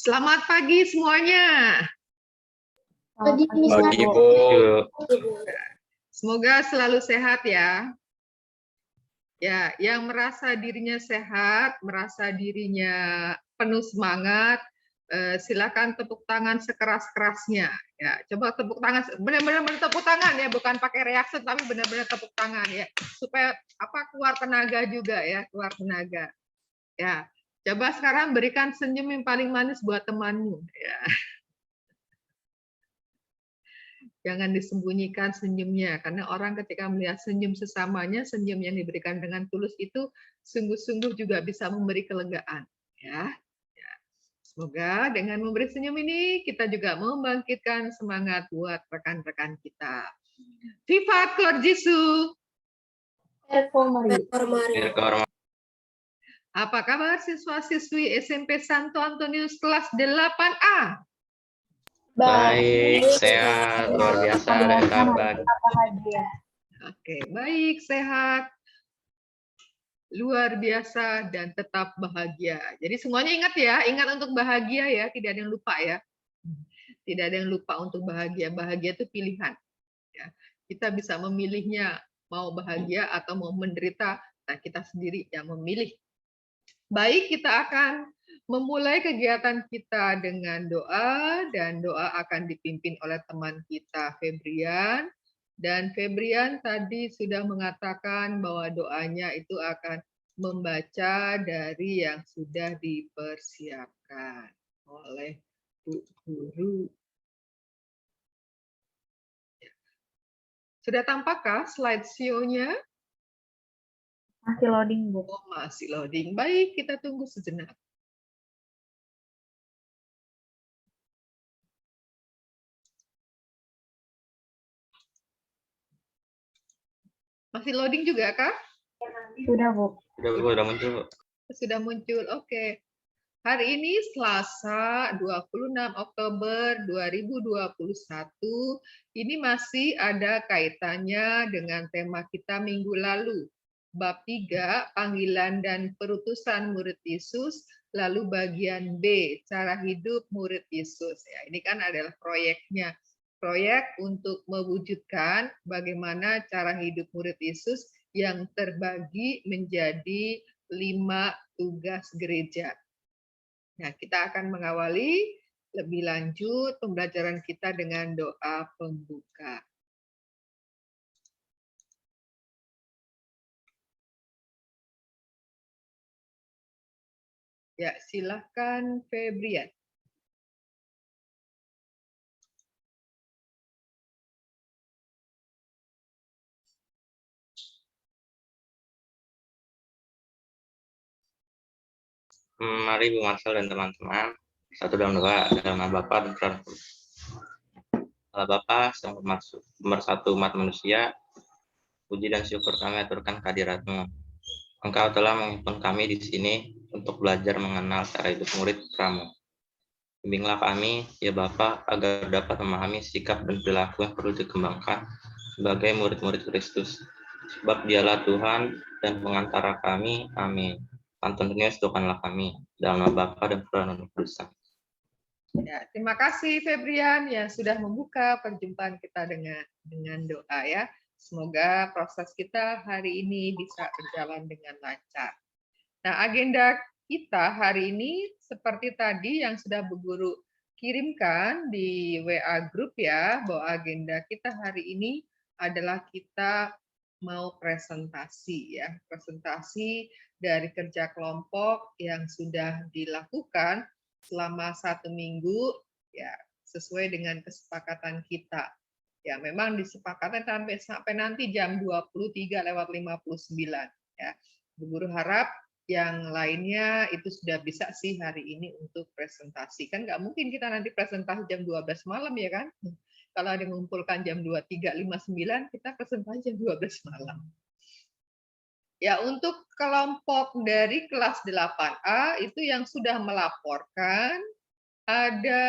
Selamat pagi semuanya. Pagi, Pagi, Bu. Semoga selalu sehat ya. Ya, yang merasa dirinya sehat, merasa dirinya penuh semangat, silakan tepuk tangan sekeras-kerasnya. Ya, coba tepuk tangan, benar-benar tepuk tangan ya, bukan pakai reaksi tapi benar-benar tepuk tangan ya, supaya keluar tenaga juga ya, keluar tenaga. Ya, coba sekarang berikan senyum yang paling manis buat temanmu ya. Jangan disembunyikan senyumnya, karena orang ketika melihat senyum sesamanya, senyum yang diberikan dengan tulus itu sungguh-sungguh juga bisa memberi kelegaan. Ya. Semoga dengan memberi senyum ini kita juga membangkitkan semangat buat rekan-rekan kita. Viva Cor Jesu. Apa kabar siswa-siswi SMP Santo Antonius kelas 8A? Baik, sehat, luar biasa, dan kabar. Oke, baik, sehat, luar biasa, dan tetap bahagia. Jadi semuanya ingat ya, ingat untuk bahagia ya, tidak ada yang lupa ya. Tidak ada yang lupa untuk bahagia. Bahagia itu pilihan. Ya. Kita bisa memilihnya, mau bahagia atau mau menderita, nah kita sendiri yang memilih. Baik, kita akan memulai kegiatan kita dengan doa, dan doa akan dipimpin oleh teman kita Febrian. Dan Febrian tadi sudah mengatakan bahwa doanya itu akan membaca dari yang sudah dipersiapkan oleh Bu Guru. Sudah tampakkah slide show-nya? Masih loading, Bu. Oh, masih loading. Baik, kita tunggu sejenak. Masih loading juga, Kak? Sudah, Bu. Sudah muncul. Sudah muncul, oke. Hari ini Selasa 26 Oktober 2021, ini masih ada kaitannya dengan tema kita minggu lalu. Bab 3, panggilan dan perutusan murid Yesus, lalu bagian B, cara hidup murid Yesus. Ya, ini kan adalah proyeknya. Proyek untuk mewujudkan bagaimana cara hidup murid Yesus yang terbagi menjadi 5 tugas gereja. Nah, kita akan mengawali lebih lanjut pembelajaran kita dengan doa pembuka. Ya, silakan Febrian. Mari Bu Marcel dan teman-teman, satu dalam doa, dalam nama Bapa dan Putra. Allah Bapa, Sang Pemersatu umat manusia, puji dan syukur kami aturkan kehadirat-Mu. Engkau telah menghimpun kami di sini untuk belajar mengenal cara hidup murid Putra-Mu. Bimbinglah kami, ya Bapa, agar dapat memahami sikap dan perilaku yang perlu dikembangkan sebagai murid-murid Kristus. Sebab Dialah Tuhan dan pengantara kami. Amin. Antonius, Tuhanlah kami, dalam nama Bapa dan Putra dan Roh Kudus. Ya, terima kasih Febrian yang sudah membuka perjumpaan kita dengan doa ya. Semoga proses kita hari ini bisa berjalan dengan lancar. Nah, agenda kita hari ini seperti tadi yang sudah Bu Guru kirimkan di WA Group ya, bahwa agenda kita hari ini adalah kita mau presentasi ya, presentasi dari kerja kelompok yang sudah dilakukan selama 1 minggu ya, sesuai dengan kesepakatan kita. Ya, memang disepakati sampai nanti jam 23:59 ya. Bu Guru harap yang lainnya itu sudah bisa sih hari ini untuk presentasi. Kan nggak mungkin kita nanti presentasi jam 12 malam ya kan? Kalau ada yang mengumpulkan jam 23:59, kita presentasi jam 12 malam. Ya, untuk kelompok dari kelas 8A itu yang sudah melaporkan ada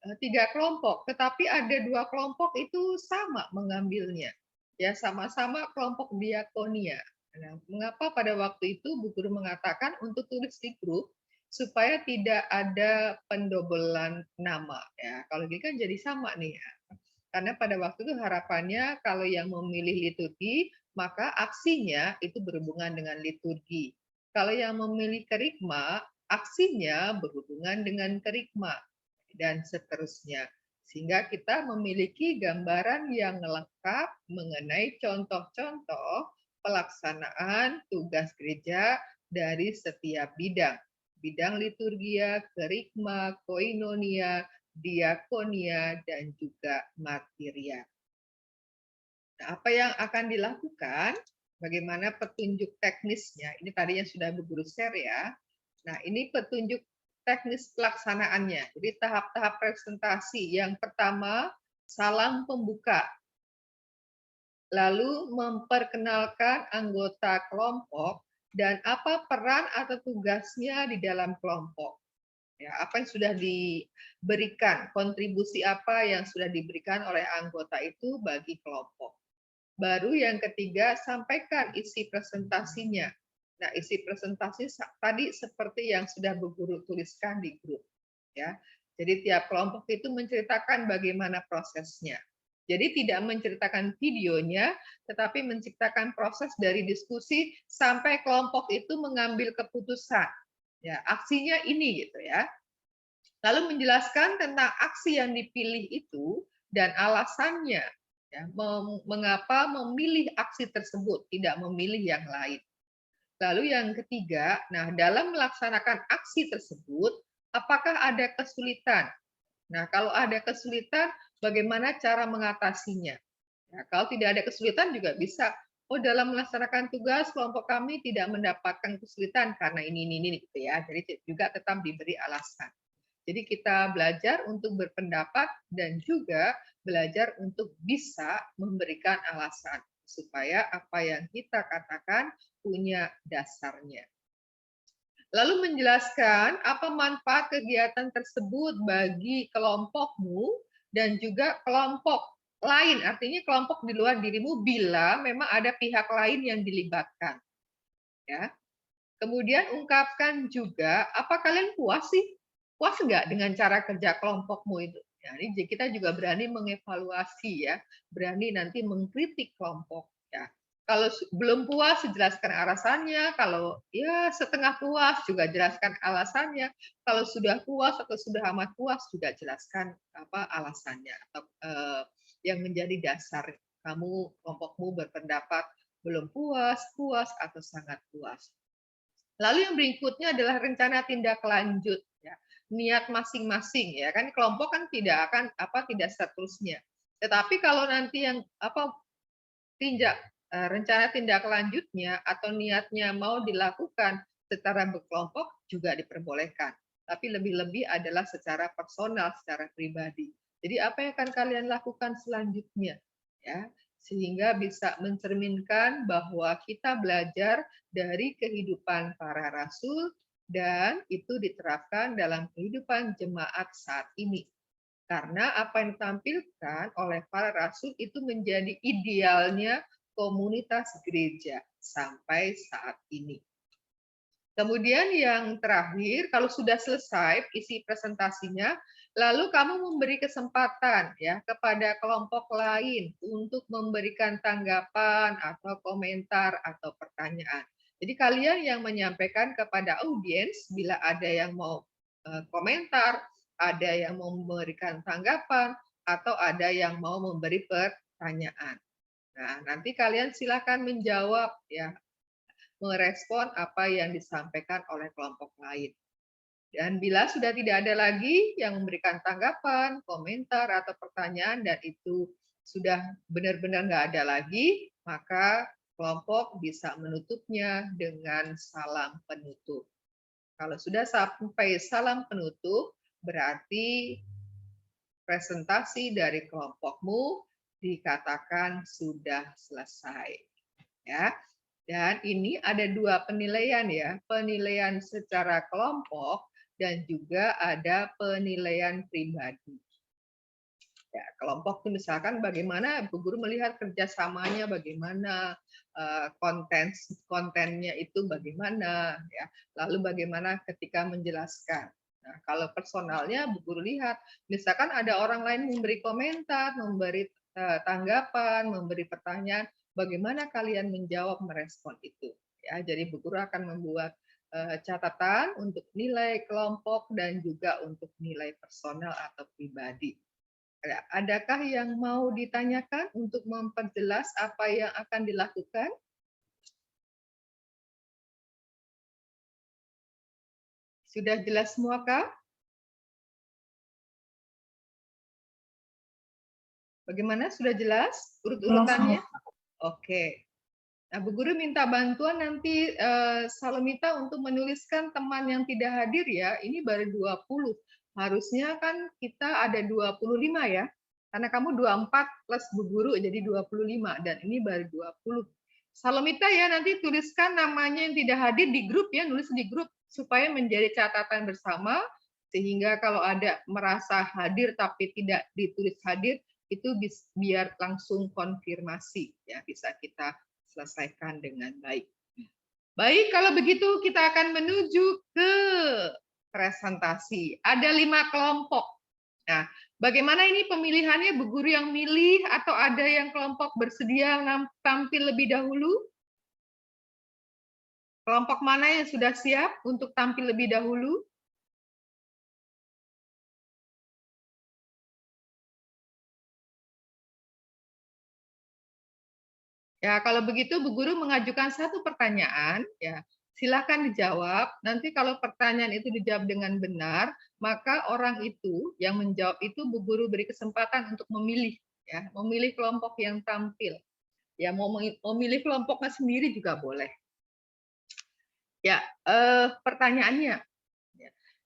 3 kelompok, tetapi ada 2 kelompok itu sama mengambilnya. Ya, sama-sama kelompok diakonia. Nah, mengapa pada waktu itu Bu Guru mengatakan untuk tulis di grup supaya tidak ada pendobelan nama ya. Kalau gini kan jadi sama nih ya. Karena pada waktu itu harapannya kalau yang memilih liturgi, maka aksinya itu berhubungan dengan liturgi. Kalau yang memilih kerikma, aksinya berhubungan dengan kerikma, dan seterusnya. Sehingga kita memiliki gambaran yang lengkap mengenai contoh-contoh pelaksanaan tugas gereja dari setiap bidang. Bidang liturgia, kerikma, koinonia, diakonia, dan juga martiria. Nah, apa yang akan dilakukan? Bagaimana petunjuk teknisnya? Ini tadi yang sudah Bu Guru share ya. Nah, ini petunjuk teknis pelaksanaannya. Jadi tahap-tahap presentasi. Yang pertama, salam pembuka. Lalu memperkenalkan anggota kelompok dan apa peran atau tugasnya di dalam kelompok. Ya, apa yang sudah diberikan, kontribusi apa yang sudah diberikan oleh anggota itu bagi kelompok. Baru yang ketiga, sampaikan isi presentasinya. Nah, isi presentasi tadi seperti yang sudah Bu Guru tuliskan di grup. Ya, jadi tiap kelompok itu menceritakan bagaimana prosesnya. Jadi tidak menceritakan videonya, tetapi menciptakan proses dari diskusi sampai kelompok itu mengambil keputusan. Ya, aksinya ini gitu ya. Lalu menjelaskan tentang aksi yang dipilih itu dan alasannya, ya, mengapa memilih aksi tersebut, tidak memilih yang lain. Lalu yang ketiga, nah dalam melaksanakan aksi tersebut, apakah ada kesulitan? Nah, kalau ada kesulitan, bagaimana cara mengatasinya? Nah, kalau tidak ada kesulitan juga bisa, oh dalam melaksanakan tugas kelompok kami tidak mendapatkan kesulitan karena ini gitu ya. Jadi juga tetap diberi alasan. Jadi kita belajar untuk berpendapat dan juga belajar untuk bisa memberikan alasan supaya apa yang kita katakan punya dasarnya. Lalu menjelaskan apa manfaat kegiatan tersebut bagi kelompokmu dan juga kelompok lain, artinya kelompok di luar dirimu bila memang ada pihak lain yang dilibatkan. Ya. Kemudian ungkapkan juga, apa kalian puas sih? Puas nggak dengan cara kerja kelompokmu itu? Ya, ini kita juga berani mengevaluasi ya, berani nanti mengkritik kelompok. Ya. Kalau belum puas, jelaskan alasannya. Kalau ya setengah puas, juga jelaskan alasannya. Kalau sudah puas atau sudah amat puas, juga jelaskan apa alasannya atau yang menjadi dasar kamu kelompokmu berpendapat belum puas, puas atau sangat puas. Lalu yang berikutnya adalah rencana tindak lanjut, ya. Niat masing-masing, ya kan kelompok kan tidak akan tidak seterusnya. Tetapi kalau nanti yang rencana tindak lanjutnya atau niatnya mau dilakukan secara berkelompok juga diperbolehkan. Tapi lebih-lebih adalah secara personal, secara pribadi. Jadi apa yang akan kalian lakukan selanjutnya? Ya, sehingga bisa mencerminkan bahwa kita belajar dari kehidupan para rasul dan itu diterapkan dalam kehidupan jemaat saat ini. Karena apa yang ditampilkan oleh para rasul itu menjadi idealnya komunitas gereja sampai saat ini. Kemudian yang terakhir, kalau sudah selesai isi presentasinya, lalu kamu memberi kesempatan ya kepada kelompok lain untuk memberikan tanggapan atau komentar atau pertanyaan. Jadi kalian yang menyampaikan kepada audiens bila ada yang mau komentar, ada yang mau memberikan tanggapan, atau ada yang mau memberi pertanyaan. Nah, nanti kalian silakan menjawab ya, merespon apa yang disampaikan oleh kelompok lain. Dan bila sudah tidak ada lagi yang memberikan tanggapan, komentar, atau pertanyaan, dan itu sudah benar-benar nggak ada lagi, maka kelompok bisa menutupnya dengan salam penutup. Kalau sudah sampai salam penutup, berarti presentasi dari kelompokmu dikatakan sudah selesai. Ya. Dan ini ada dua penilaian ya, penilaian secara kelompok dan juga ada penilaian pribadi. Ya, kelompok itu misalkan bagaimana Bu Guru melihat kerjasamanya, bagaimana kontennya itu bagaimana, ya. Lalu bagaimana ketika menjelaskan. Nah, kalau personalnya Bu Guru lihat, misalkan ada orang lain memberi komentar, memberi tanggapan, memberi pertanyaan, bagaimana kalian menjawab merespon itu. Ya, jadi Bu Guru akan membuat catatan untuk nilai kelompok dan juga untuk nilai personal atau pribadi. Adakah yang mau ditanyakan untuk memperjelas apa yang akan dilakukan? Sudah jelas semua, Kak? Bagaimana? Sudah jelas urut-urutannya? Oke. Nah, Bu Guru minta bantuan nanti Salomita untuk menuliskan teman yang tidak hadir ya. Ini baru 20. Harusnya kan kita ada 25 ya. Karena kamu 24 plus Bu Guru jadi 25 dan ini baru 20. Salomita ya nanti tuliskan namanya yang tidak hadir di grup ya, nulis di grup supaya menjadi catatan bersama sehingga kalau ada merasa hadir tapi tidak ditulis hadir itu biar langsung konfirmasi ya, bisa kita selesaikan dengan baik. Baik, kalau begitu kita akan menuju ke presentasi. Ada 5 kelompok. Nah, bagaimana ini pemilihannya? Bu Guru yang milih atau ada yang kelompok bersedia tampil lebih dahulu? Kelompok mana yang sudah siap untuk tampil lebih dahulu? Ya, kalau begitu Bu Guru mengajukan satu pertanyaan, ya silakan dijawab. Nanti kalau pertanyaan itu dijawab dengan benar, maka orang itu yang menjawab itu Bu Guru beri kesempatan untuk memilih, ya, memilih kelompok yang tampil. Ya, mau memilih kelompoknya sendiri juga boleh. Ya, pertanyaannya,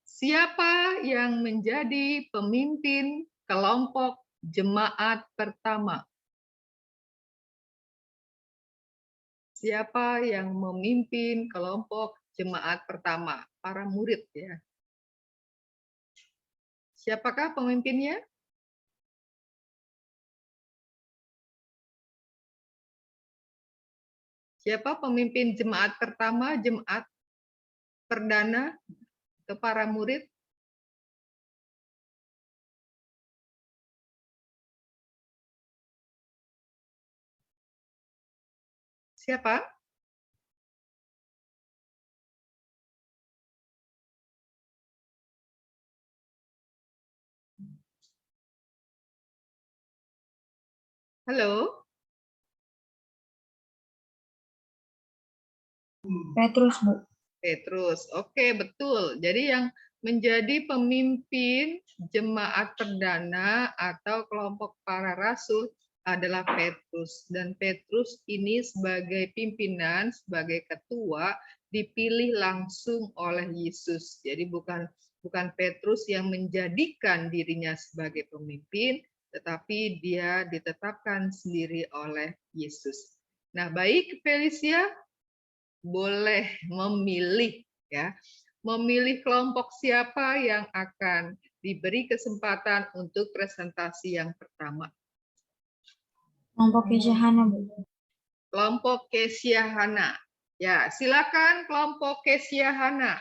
siapa yang menjadi pemimpin kelompok jemaat pertama? Siapa yang memimpin kelompok jemaat pertama? Para murid ya. Siapakah pemimpinnya? Siapa pemimpin jemaat pertama, jemaat perdana ke para murid? Siapa? Halo? Petrus, Bu. Petrus. Oke, betul. Jadi yang menjadi pemimpin jemaat perdana atau kelompok para rasul adalah Petrus. Dan Petrus ini sebagai pimpinan, sebagai ketua, dipilih langsung oleh Yesus. Jadi bukan Petrus yang menjadikan dirinya sebagai pemimpin, tetapi dia ditetapkan sendiri oleh Yesus. Nah, baik Felicia, boleh memilih ya, memilih kelompok siapa yang akan diberi kesempatan untuk presentasi yang pertama. Kelompok Kesyahana, Bu. Kelompok Kesyahana. Ya, silakan kelompok Kesyahana.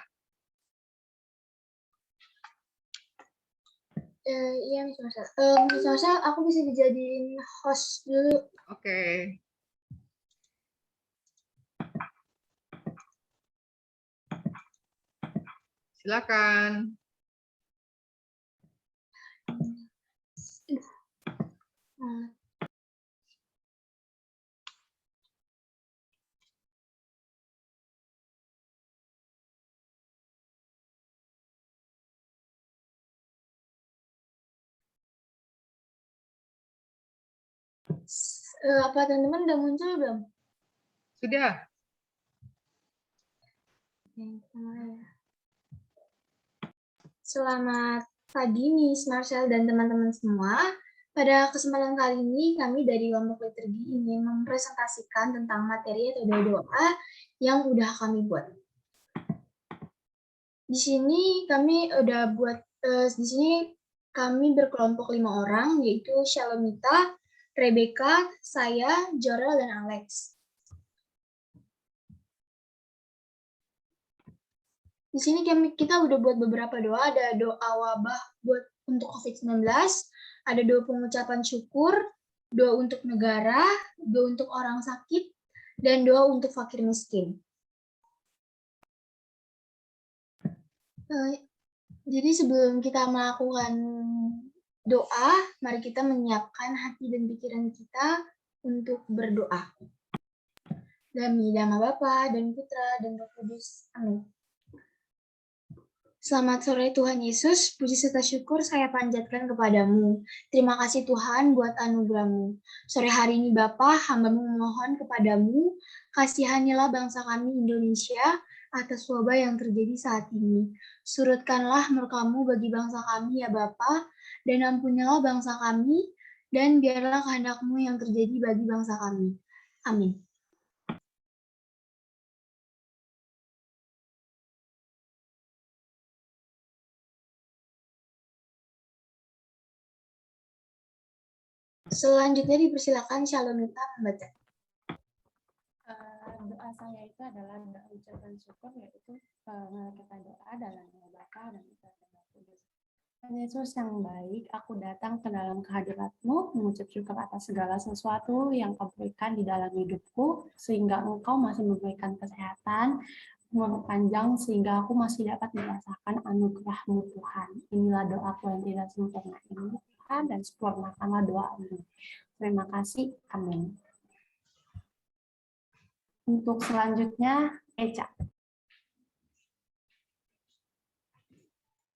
Iya, Miss Marcel. Miss Marcel, aku bisa dijadiin host dulu. Oke. Silakan. Apa teman-teman udah muncul belum? Sudah. Selamat pagi, Miss Marcel dan teman-teman semua. Pada kesempatan kali ini, kami dari kelompok liturgi ingin mempresentasikan tentang materi atau doa yang udah kami buat. Di sini kami udah buat, di sini Kami berkelompok 5 orang, yaitu Shalomita, Rebecca, saya, Jorel, dan Alex. Di sini kita udah buat beberapa doa, ada doa wabah untuk COVID-19, ada doa pengucapan syukur, doa untuk negara, doa untuk orang sakit, dan doa untuk fakir miskin. Jadi sebelum kita melakukan doa, mari kita menyiapkan hati dan pikiran kita untuk berdoa. Dalam nama Bapa dan Putra dan Roh Kudus. Amin. Selamat sore Tuhan Yesus, puji serta syukur saya panjatkan kepadamu. Terima kasih Tuhan buat anugerah-Mu. Sore hari ini Bapa, hamba-Mu memohon kepadamu, kasihanilah bangsa kami Indonesia atas wabah yang terjadi saat ini. Surutkanlah murka-Mu bagi bangsa kami ya Bapa, dan ampunilah bangsa kami, dan biarlah kehendak-Mu yang terjadi bagi bangsa kami. Amin. Selanjutnya dipersilakan Shalomita membaca. Doa saya itu adalah doa ucapan syukur, yaitu kita doa dalam nama Bapa dan Putra dan Roh Kudus. Tuhan Yesus yang baik, aku datang ke dalam kehadirat-Mu, mengucap syukur atas segala sesuatu yang Kau berikan di dalam hidupku, sehingga Engkau masih memberikan kesehatan, umur panjang, sehingga aku masih dapat merasakan anugerah-Mu Tuhan. Inilah doaku yang tidak sempurna ini, Tuhan, dan sempurnakanlah doa ini. Terima kasih. Amin. Untuk selanjutnya, Eca.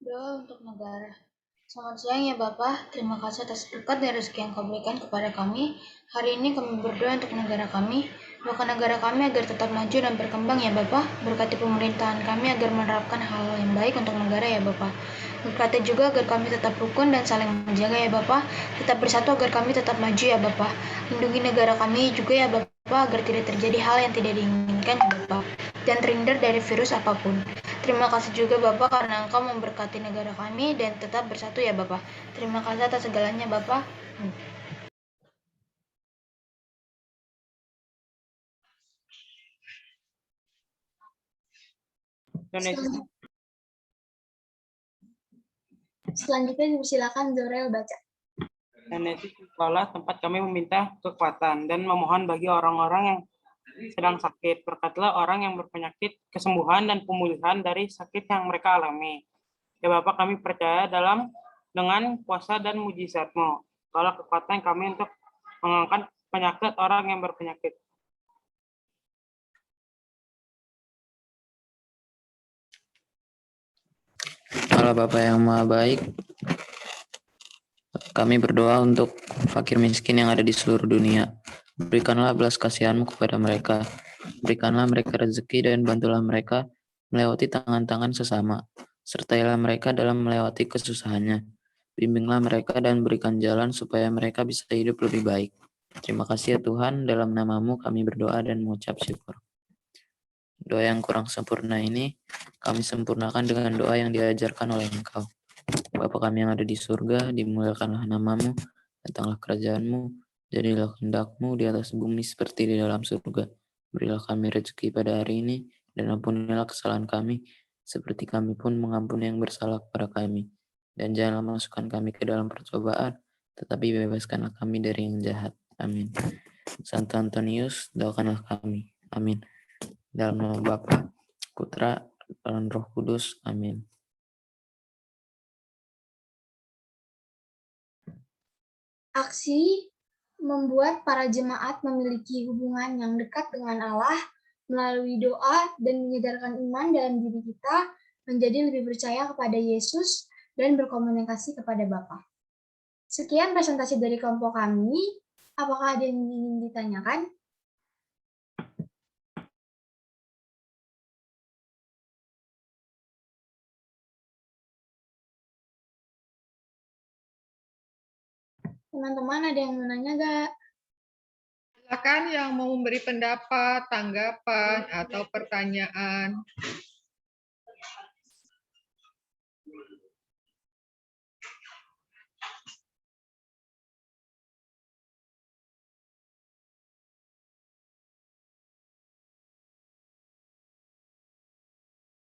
Doa untuk negara. Selamat siang ya Bapak, terima kasih atas berkat dan rezeki yang Kau berikan kepada kami. Hari ini kami berdoa untuk negara kami. Doakan negara kami agar tetap maju dan berkembang ya Bapak. Berkati pemerintahan kami agar menerapkan hal yang baik untuk negara ya Bapak. Berkati juga agar kami tetap rukun dan saling menjaga ya Bapak. Tetap bersatu agar kami tetap maju ya Bapak. Lindungi negara kami juga ya Bapak agar tidak terjadi hal yang tidak diinginkan ya Bapak. Dan terhindar dari virus apapun. Terima kasih juga Bapak karena Engkau memberkati negara kami dan tetap bersatu ya Bapak. Terima kasih atas segalanya Bapak. Selanjutnya dipersilakan Jorel baca. Dan itu sekolah tempat kami meminta kekuatan dan memohon bagi orang-orang yang sedang sakit. Berkatilah orang yang berpenyakit, kesembuhan dan pemulihan dari sakit yang mereka alami. Ya Bapak, kami percaya dengan kuasa dan mujizat-Mu. Kalau kekuatan kami untuk mengangkat penyakit orang yang berpenyakit. Allah Bapa yang Maha Baik, kami berdoa untuk fakir miskin yang ada di seluruh dunia. Berikanlah belas kasihan-Mu kepada mereka. Berikanlah mereka rezeki dan bantulah mereka melewati tangan-tangan sesama. Sertailah mereka dalam melewati kesusahannya. Bimbinglah mereka dan berikan jalan supaya mereka bisa hidup lebih baik. Terima kasih ya Tuhan, dalam nama-Mu kami berdoa dan mengucap syukur. Doa yang kurang sempurna ini kami sempurnakan dengan doa yang diajarkan oleh Engkau. Bapa kami yang ada di surga, dimuliakanlah nama-Mu, datanglah kerajaan-Mu, jadilah kehendak-Mu di atas bumi seperti di dalam surga. Berilah kami rezeki pada hari ini, dan ampunilah kesalahan kami, seperti kami pun mengampuni yang bersalah kepada kami. Dan janganlah masukkan kami ke dalam percobaan, tetapi bebaskanlah kami dari yang jahat. Amin. Santo Antonius, doakanlah kami. Amin. Dalam nama Bapa, Putra, dan Roh Kudus. Amin. Aksi membuat para jemaat memiliki hubungan yang dekat dengan Allah melalui doa dan menyadarkan iman dalam diri kita menjadi lebih percaya kepada Yesus dan berkomunikasi kepada Bapa. Sekian presentasi dari kelompok kami. Apakah ada yang ingin ditanyakan? Teman-teman ada yang mau nanya nggak? Silakan yang mau memberi pendapat, tanggapan, atau pertanyaan.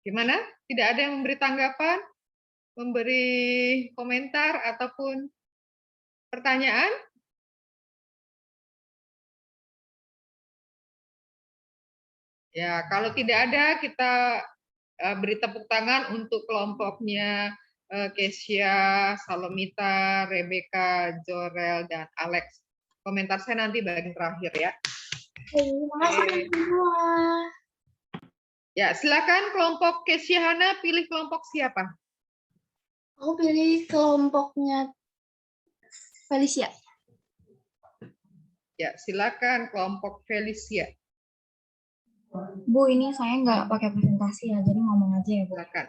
Gimana? Tidak ada yang memberi tanggapan, memberi komentar, ataupun pertanyaan? Ya, kalau tidak ada, kita beri tepuk tangan untuk kelompoknya Kesia, Salomita, Rebecca, Jorel, dan Alex. Komentar saya nanti bagian terakhir ya. Terima kasih semua. Ya, silakan kelompok Kesia Hana pilih kelompok siapa? Aku pilih kelompoknya Felicia. Ya, silakan kelompok Felicia. Bu, ini saya nggak pakai presentasi ya, jadi ngomong aja ya, Bu. Silakan.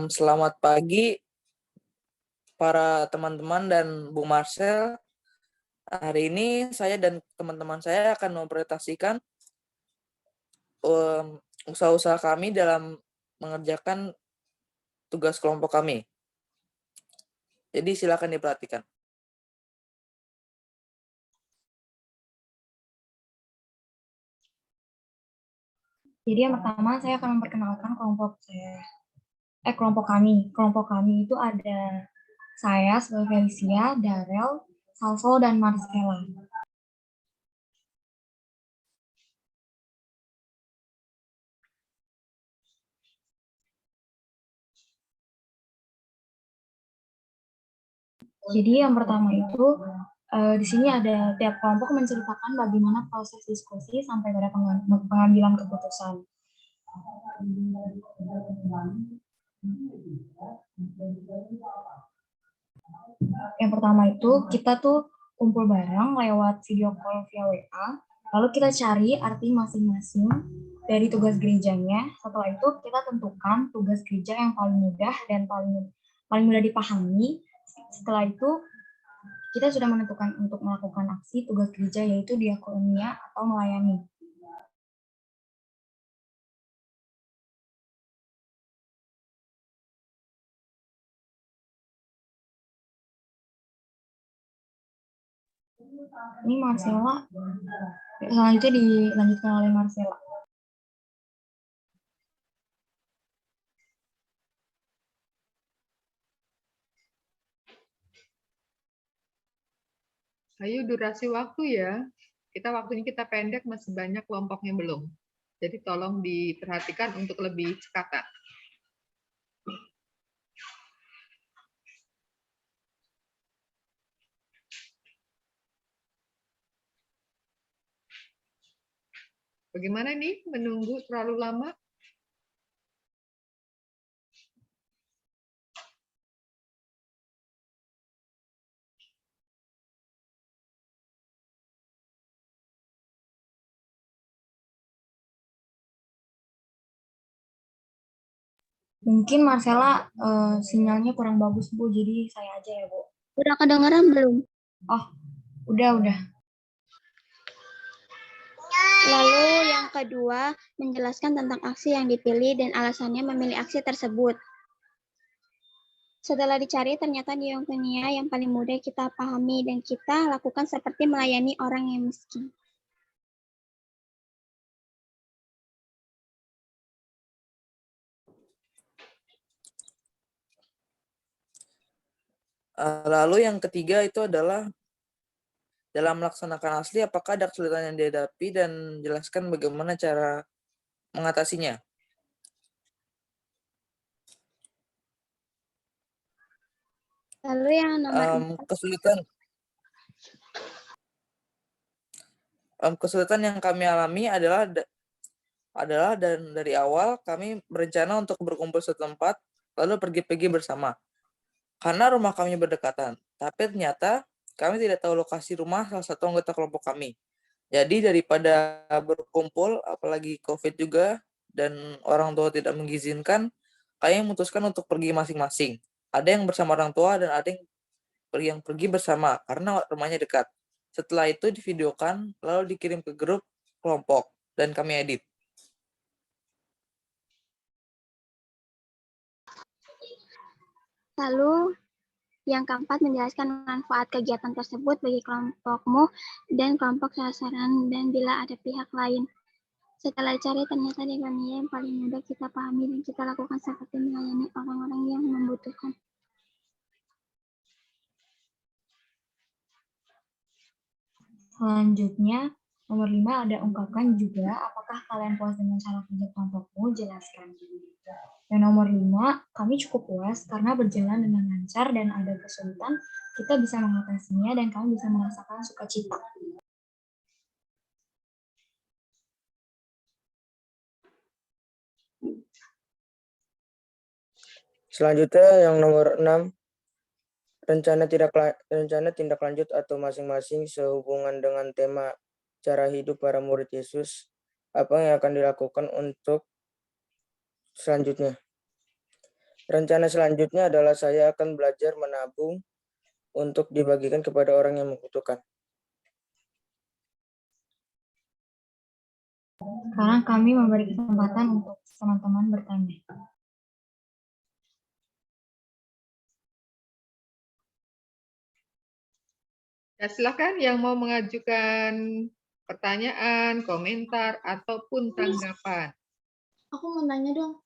Selamat pagi para teman-teman dan Bu Marcel. Hari ini saya dan teman-teman saya akan mempresentasikan usaha-usaha kami dalam mengerjakan tugas kelompok kami. Jadi silakan diperhatikan. Jadi yang pertama saya akan memperkenalkan kelompok saya. Kelompok kami. Kelompok kami itu ada saya sebagai Felicia, Darel, Salvo, dan Marcella. Jadi yang pertama itu di sini ada tiap kelompok menceritakan bagaimana proses diskusi sampai pada pengambilan keputusan. Yang pertama itu kita tuh kumpul bareng lewat video call via WA, lalu kita cari arti masing-masing dari tugas gerejanya. Setelah itu kita tentukan tugas gereja yang paling mudah dan paling mudah dipahami. Setelah itu kita sudah menentukan untuk melakukan aksi tugas gereja, yaitu diakonia atau melayani. Ini Marcella, selanjutnya dilanjutkan oleh Marcella. Ayo durasi waktu ya. Waktunya kita pendek, masih banyak kelompoknya belum. Jadi tolong diperhatikan untuk lebih cekatan. Bagaimana nih menunggu terlalu lama? Mungkin Marcella sinyalnya kurang bagus, Bu, jadi saya aja ya, Bu. Udah kedengeran belum? Oh, udah. Lalu yang kedua, menjelaskan tentang aksi yang dipilih dan alasannya memilih aksi tersebut. Setelah dicari, ternyata diakonia yang paling mudah kita pahami dan kita lakukan seperti melayani orang yang miskin. Lalu yang ketiga itu adalah dalam melaksanakan asli, apakah ada kesulitan yang dihadapi dan jelaskan bagaimana cara mengatasinya. Lalu yang nomor kesulitan yang kami alami adalah dan dari awal kami berencana untuk berkumpul setempat lalu pergi-pergi bersama. Karena rumah kami berdekatan, tapi ternyata kami tidak tahu lokasi rumah salah satu anggota kelompok kami. Jadi daripada berkumpul, apalagi COVID juga, dan orang tua tidak mengizinkan, kami memutuskan untuk pergi masing-masing. Ada yang bersama orang tua dan ada yang pergi bersama karena rumahnya dekat. Setelah itu divideokan, lalu dikirim ke grup kelompok, dan kami edit. Lalu Yang keempat, menjelaskan manfaat kegiatan tersebut bagi kelompokmu dan kelompok sasaran dan bila ada pihak lain. Setelah cari, ternyata diakonia yang paling mudah kita pahami dan kita lakukan seperti melayani orang-orang yang membutuhkan. Selanjutnya, nomor 5 ada ungkapkan juga apakah kalian puas dengan cara kerja kelompokmu, jelaskan. Dan nomor 5, kami cukup puas karena berjalan dengan lancar dan ada kesulitan, kita bisa mengatasinya dan kami bisa merasakan sukacita. Selanjutnya yang nomor 6, rencana tindak lanjut atau masing-masing sehubungan dengan tema cara hidup para murid Yesus. Apa yang akan dilakukan untuk selanjutnya? Rencana selanjutnya adalah saya akan belajar menabung untuk dibagikan kepada orang yang membutuhkan. Sekarang kami memberi kesempatan untuk teman-teman bertanya. Ya, silakan yang mau mengajukan pertanyaan, komentar, ataupun tanggapan. Aku mau nanya dong.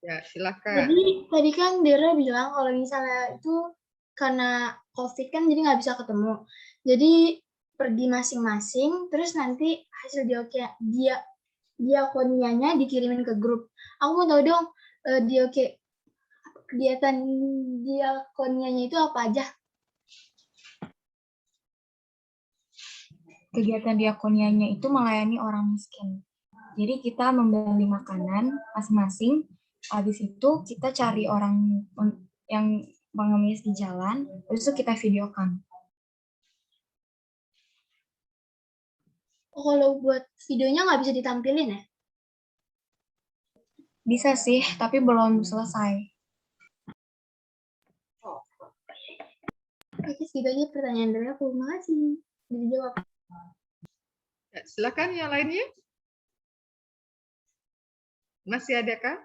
Ya, silakan. Jadi tadi kan Dera bilang kalau misalnya itu karena COVID kan jadi nggak bisa ketemu. Jadi pergi masing-masing, terus nanti hasil diakonianya dikirimin ke grup. Aku mau tahu dong, kegiatan diakonianya itu apa aja? Kegiatan diakonianya itu melayani orang miskin. Jadi kita membeli makanan masing-masing, habis itu kita cari orang yang pengemis di jalan, habis itu kita videokan. Oh, kalau buat videonya nggak bisa ditampilin ya? Bisa sih, tapi belum selesai. Oke, segitu aja pertanyaan dari aku. Makasih. Dijawab. Ya, silakan yang lainnya. Masih adakah?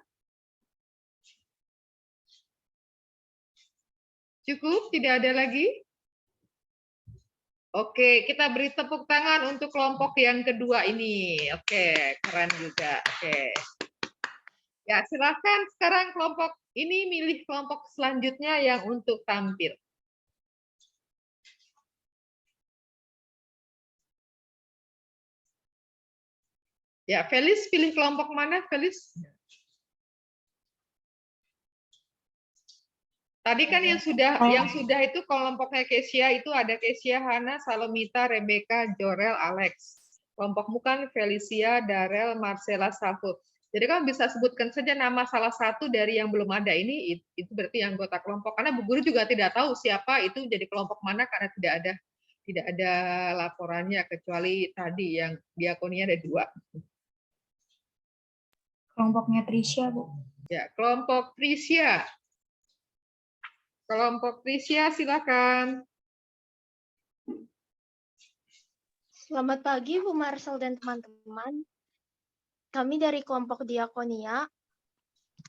Cukup? Tidak ada lagi? Oke, kita beri tepuk tangan untuk kelompok yang kedua ini. Oke, keren juga. Oke. Ya, silakan sekarang kelompok ini milih kelompok selanjutnya yang untuk tampil. Ya, Felis pilih kelompok mana, Felis? Tadi kan yang sudah itu kelompoknya Kesia itu ada Kesia, Hana, Salomita, Rebecca, Jorel, Alex. Kelompokmu kan Felicia, Darel, Marcella, Safut. Jadi kamu bisa sebutkan saja nama salah satu dari yang belum ada ini, itu berarti anggota kelompok. Karena Bu Guru juga tidak tahu siapa itu jadi kelompok mana karena tidak ada laporannya kecuali tadi yang diakonia ada 2. Kelompoknya Trisha, Bu. Ya, kelompok Trisha. Kelompok Trisha, silakan. Selamat pagi, Bu Marcel dan teman-teman. Kami dari kelompok Diakonia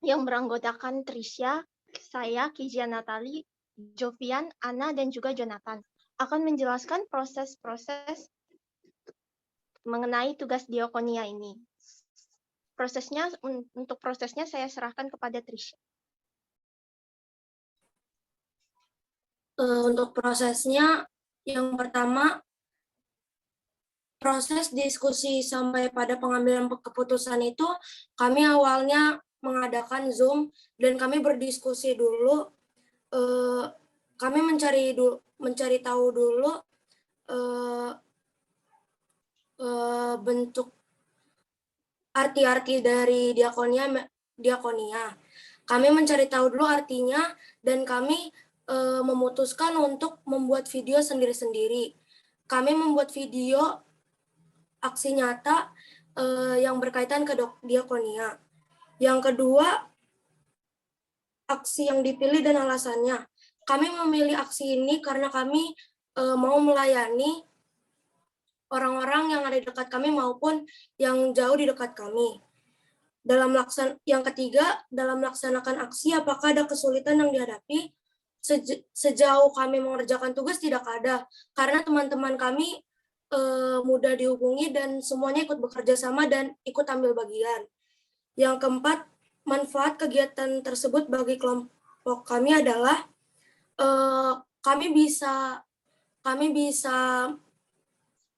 yang beranggotakan Trisha, saya, Kijia Natali, Jovian, Ana, dan juga Jonathan akan menjelaskan proses-proses mengenai tugas Diakonia ini. Untuk prosesnya saya serahkan kepada Trisha. Untuk prosesnya, yang pertama, proses diskusi sampai pada pengambilan keputusan itu, kami awalnya mengadakan Zoom dan kami berdiskusi dulu. Kami mencari tahu dulu bentuk arti-arti dari diakonia. Kami mencari tahu dulu artinya dan kami memutuskan untuk membuat video sendiri-sendiri. Kami membuat video aksi nyata yang berkaitan ke diakonia. Yang kedua, aksi yang dipilih dan alasannya. Kami memilih aksi ini karena kami mau melayani orang-orang yang ada di dekat kami maupun yang jauh di dekat kami. Yang ketiga, dalam melaksanakan aksi, apakah ada kesulitan yang dihadapi? sejauh kami mengerjakan tugas tidak ada, karena teman-teman kami mudah dihubungi dan semuanya ikut bekerja sama dan ikut ambil bagian. Yang keempat, manfaat kegiatan tersebut bagi kelompok kami adalah kami bisa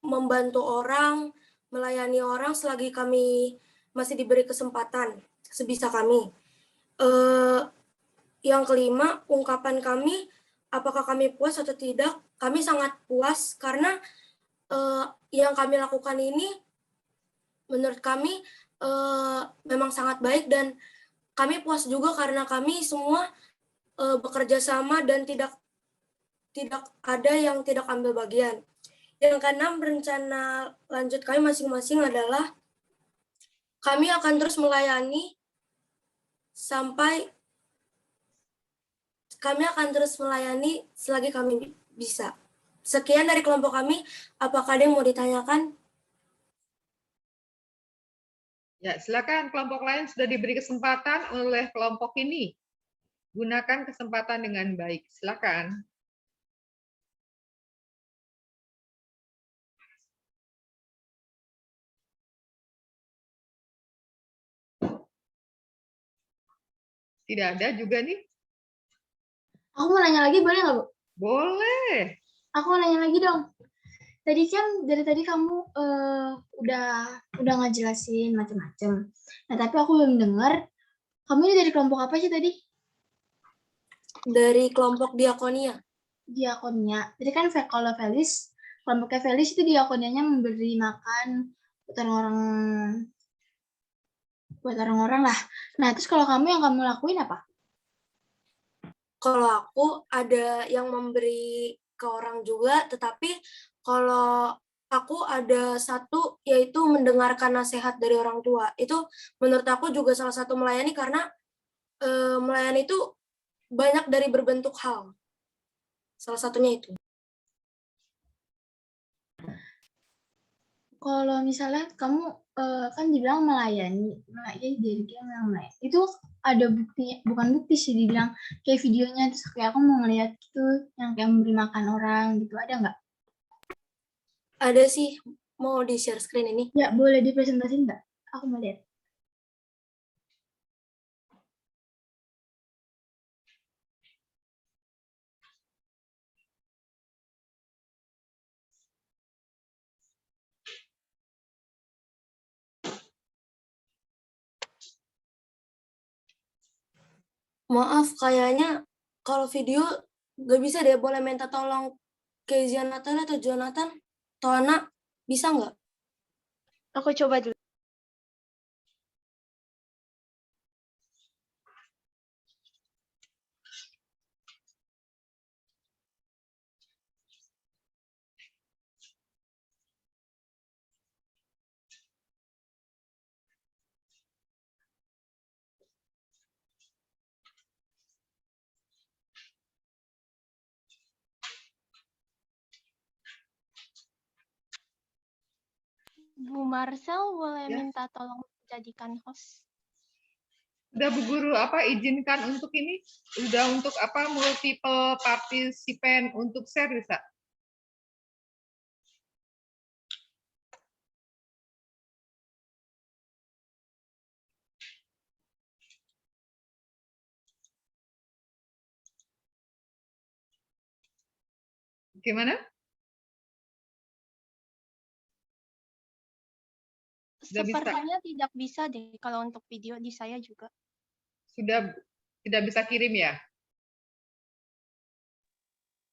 membantu orang, melayani orang selagi kami masih diberi kesempatan sebisa kami. Yang kelima, ungkapan kami, apakah kami puas atau tidak? Kami sangat puas karena yang kami lakukan ini menurut kami memang sangat baik, dan kami puas juga karena kami semua bekerja sama dan tidak ada yang tidak ambil bagian. Yang keenam, rencana lanjut kami masing-masing adalah kami akan terus melayani selagi kami bisa. Sekian dari kelompok kami. Apakah ada yang mau ditanyakan? Ya, silakan kelompok lain sudah diberi kesempatan oleh kelompok ini. Gunakan kesempatan dengan baik. Silakan. Tidak ada juga nih? Aku mau nanya lagi, boleh nggak, Bu? Boleh. Aku mau nanya lagi dong. Tadi kan dari tadi kamu udah ngejelasin macam-macam. Nah, tapi aku belum dengar. Kamu ini dari kelompok apa sih tadi? Dari kelompok Diakonia. Diakonia. Jadi kan kalau Felis, kelompoknya Felis itu diakonianya memberi makan buat orang-orang lah. Nah, terus kalau kamu yang kamu lakuin apa? Kalau aku ada yang memberi ke orang juga, tetapi kalau aku ada satu, yaitu mendengarkan nasihat dari orang tua. Itu menurut aku juga salah satu melayani, karena melayani itu banyak dari berbentuk hal. Salah satunya itu. Kalau misalnya kamu kan dibilang melayani dari dia melayani. Itu ada bukti, bukan bukti sih, dibilang kayak videonya, terus kayak aku mau ngeliat gitu, yang kayak memberi makan orang gitu, ada nggak? Ada sih, mau di share screen ini? Ya, boleh dipresentasiin nggak? Aku mau lihat. Maaf, kayaknya kalau video nggak bisa deh. Boleh minta tolong ke Jonathan atau Jonathan? Toana, bisa nggak? Aku coba dulu. Bu Marcel boleh minta tolong jadikan host. Udah Bu Guru izinkan untuk ini? Udah untuk multiple participant untuk share bisa? Gimana? Sepertinya tidak bisa deh kalau untuk video di saya juga. Sudah tidak bisa kirim ya?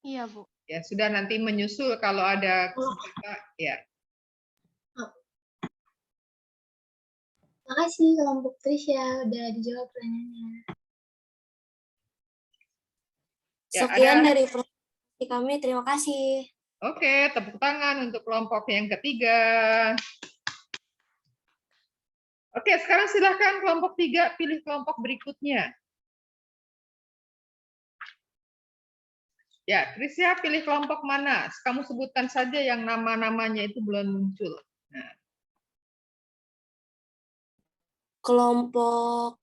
Iya, Bu. Ya, sudah nanti menyusul kalau ada ya. Makasih kelompok Trisha udah dijawab pertanyaannya. Ya, sekian dari presentasi kami, terima kasih. Oke, tepuk tangan untuk kelompok yang ketiga. Oke, sekarang silahkan kelompok 3 pilih kelompok berikutnya. Ya, Trisha pilih kelompok mana? Kamu sebutkan saja yang nama-namanya itu belum muncul. Nah. Kelompok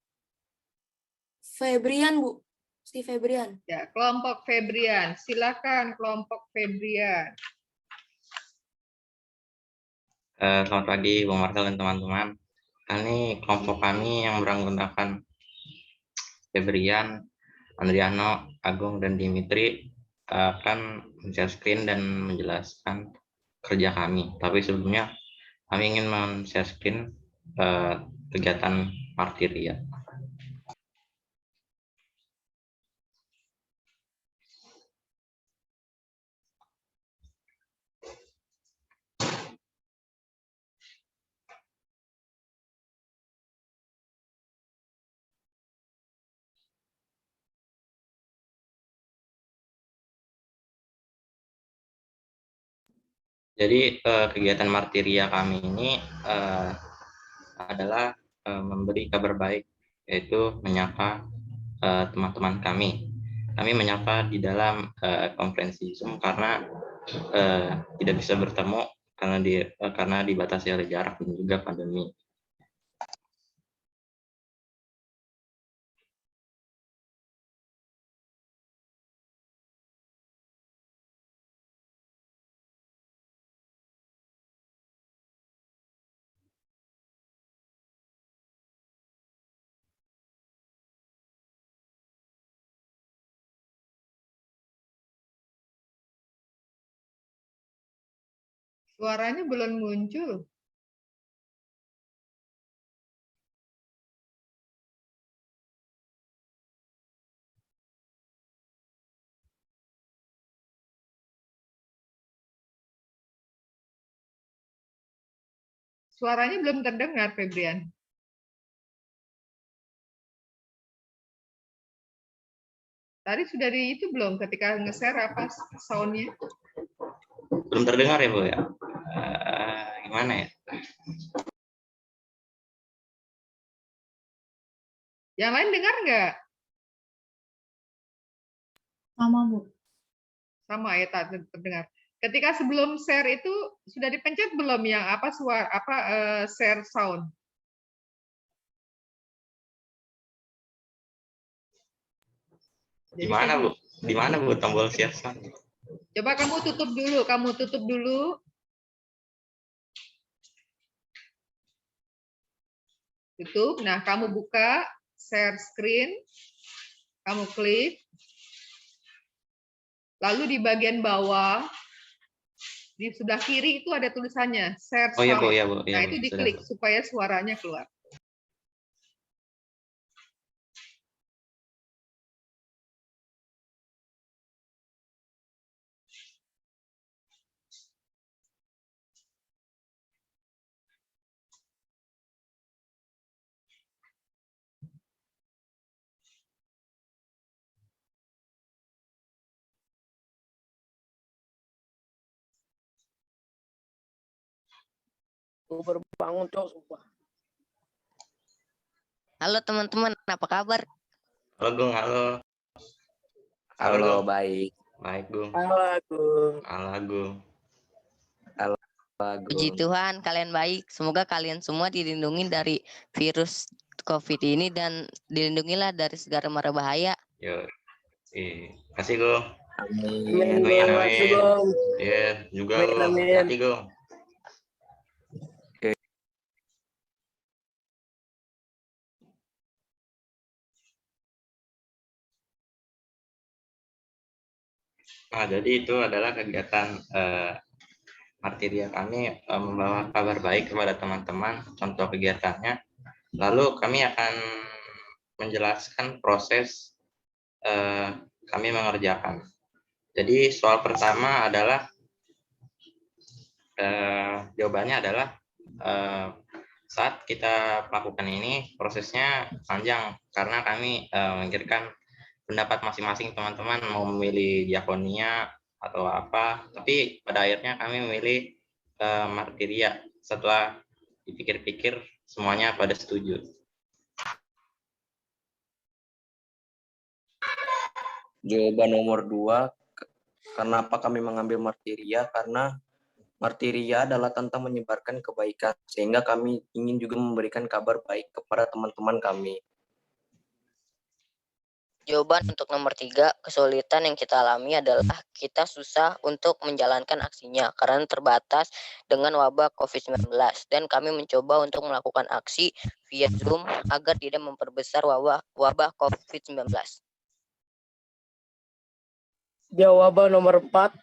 Febrian, Bu. Steve Febrian. Ya, kelompok Febrian. Silakan kelompok Febrian. Selamat pagi, Bung Marcel dan teman-teman. Ini kelompok kami yang beranggotakan Febrian, Andriano, Agung, dan Dimitri akan men-share screen dan menjelaskan kerja kami. Tapi sebelumnya kami ingin men-share screen kegiatan Martiria. Jadi kegiatan Martiria kami ini adalah memberi kabar baik, yaitu menyapa teman-teman kami. Kami menyapa di dalam konferensi Zoom karena tidak bisa bertemu karena dibatasi oleh jarak dan juga pandemi. Suaranya belum muncul. Suaranya belum terdengar, Febrian. Tadi sudah di itu belum ketika nge-share apa sound-nya? Belum terdengar ya, Bu ya? Gimana ya? Yang lain dengar nggak? Sama, Bu. Sama ya, tak terdengar. Ketika sebelum share itu sudah dipencet belum yang apa suara share sound? Gimana, Bu? Di mana, Bu, tombol share sound? Coba kamu tutup dulu. Tutup. Nah, kamu buka share screen. Kamu klik. Lalu di bagian bawah di sebelah kiri itu ada tulisannya share sound. Oh iya, Bu, ya, Bu. Nah, itu diklik supaya suaranya keluar. Gue baru bangun, Cok, sumpah. Halo teman-teman, apa kabar? Halo, Gung. Halo. Halo, baik. Baik, Gung. Halo, Agung. Halo, Gung. Halo, Puji Tuhan, kalian baik. Semoga kalian semua dilindungi dari virus COVID ini dan dilindungilah dari segala mara bahaya. Yo, kasih, Gung. Amin. Amin. Iya, juga, Amin, Gung. amin. Hati, Gung. Nah, jadi itu adalah kegiatan Martiria kami membawa kabar baik kepada teman-teman, contoh kegiatannya. Lalu kami akan menjelaskan proses kami mengerjakan. Jadi soal pertama adalah jawabannya adalah saat kita melakukan ini prosesnya panjang karena kami memikirkan pendapat masing-masing teman-teman mau memilih diakonia atau apa, tapi pada akhirnya kami memilih Martiria setelah dipikir-pikir semuanya pada setuju. Jawaban nomor 2, kenapa kami mengambil Martiria? Karena Martiria adalah tentang menyebarkan kebaikan, sehingga kami ingin juga memberikan kabar baik kepada teman-teman kami. Jawaban untuk nomor 3, kesulitan yang kita alami adalah kita susah untuk menjalankan aksinya karena terbatas dengan wabah COVID-19 dan kami mencoba untuk melakukan aksi via Zoom agar tidak memperbesar wabah COVID-19. Jawaban nomor 4,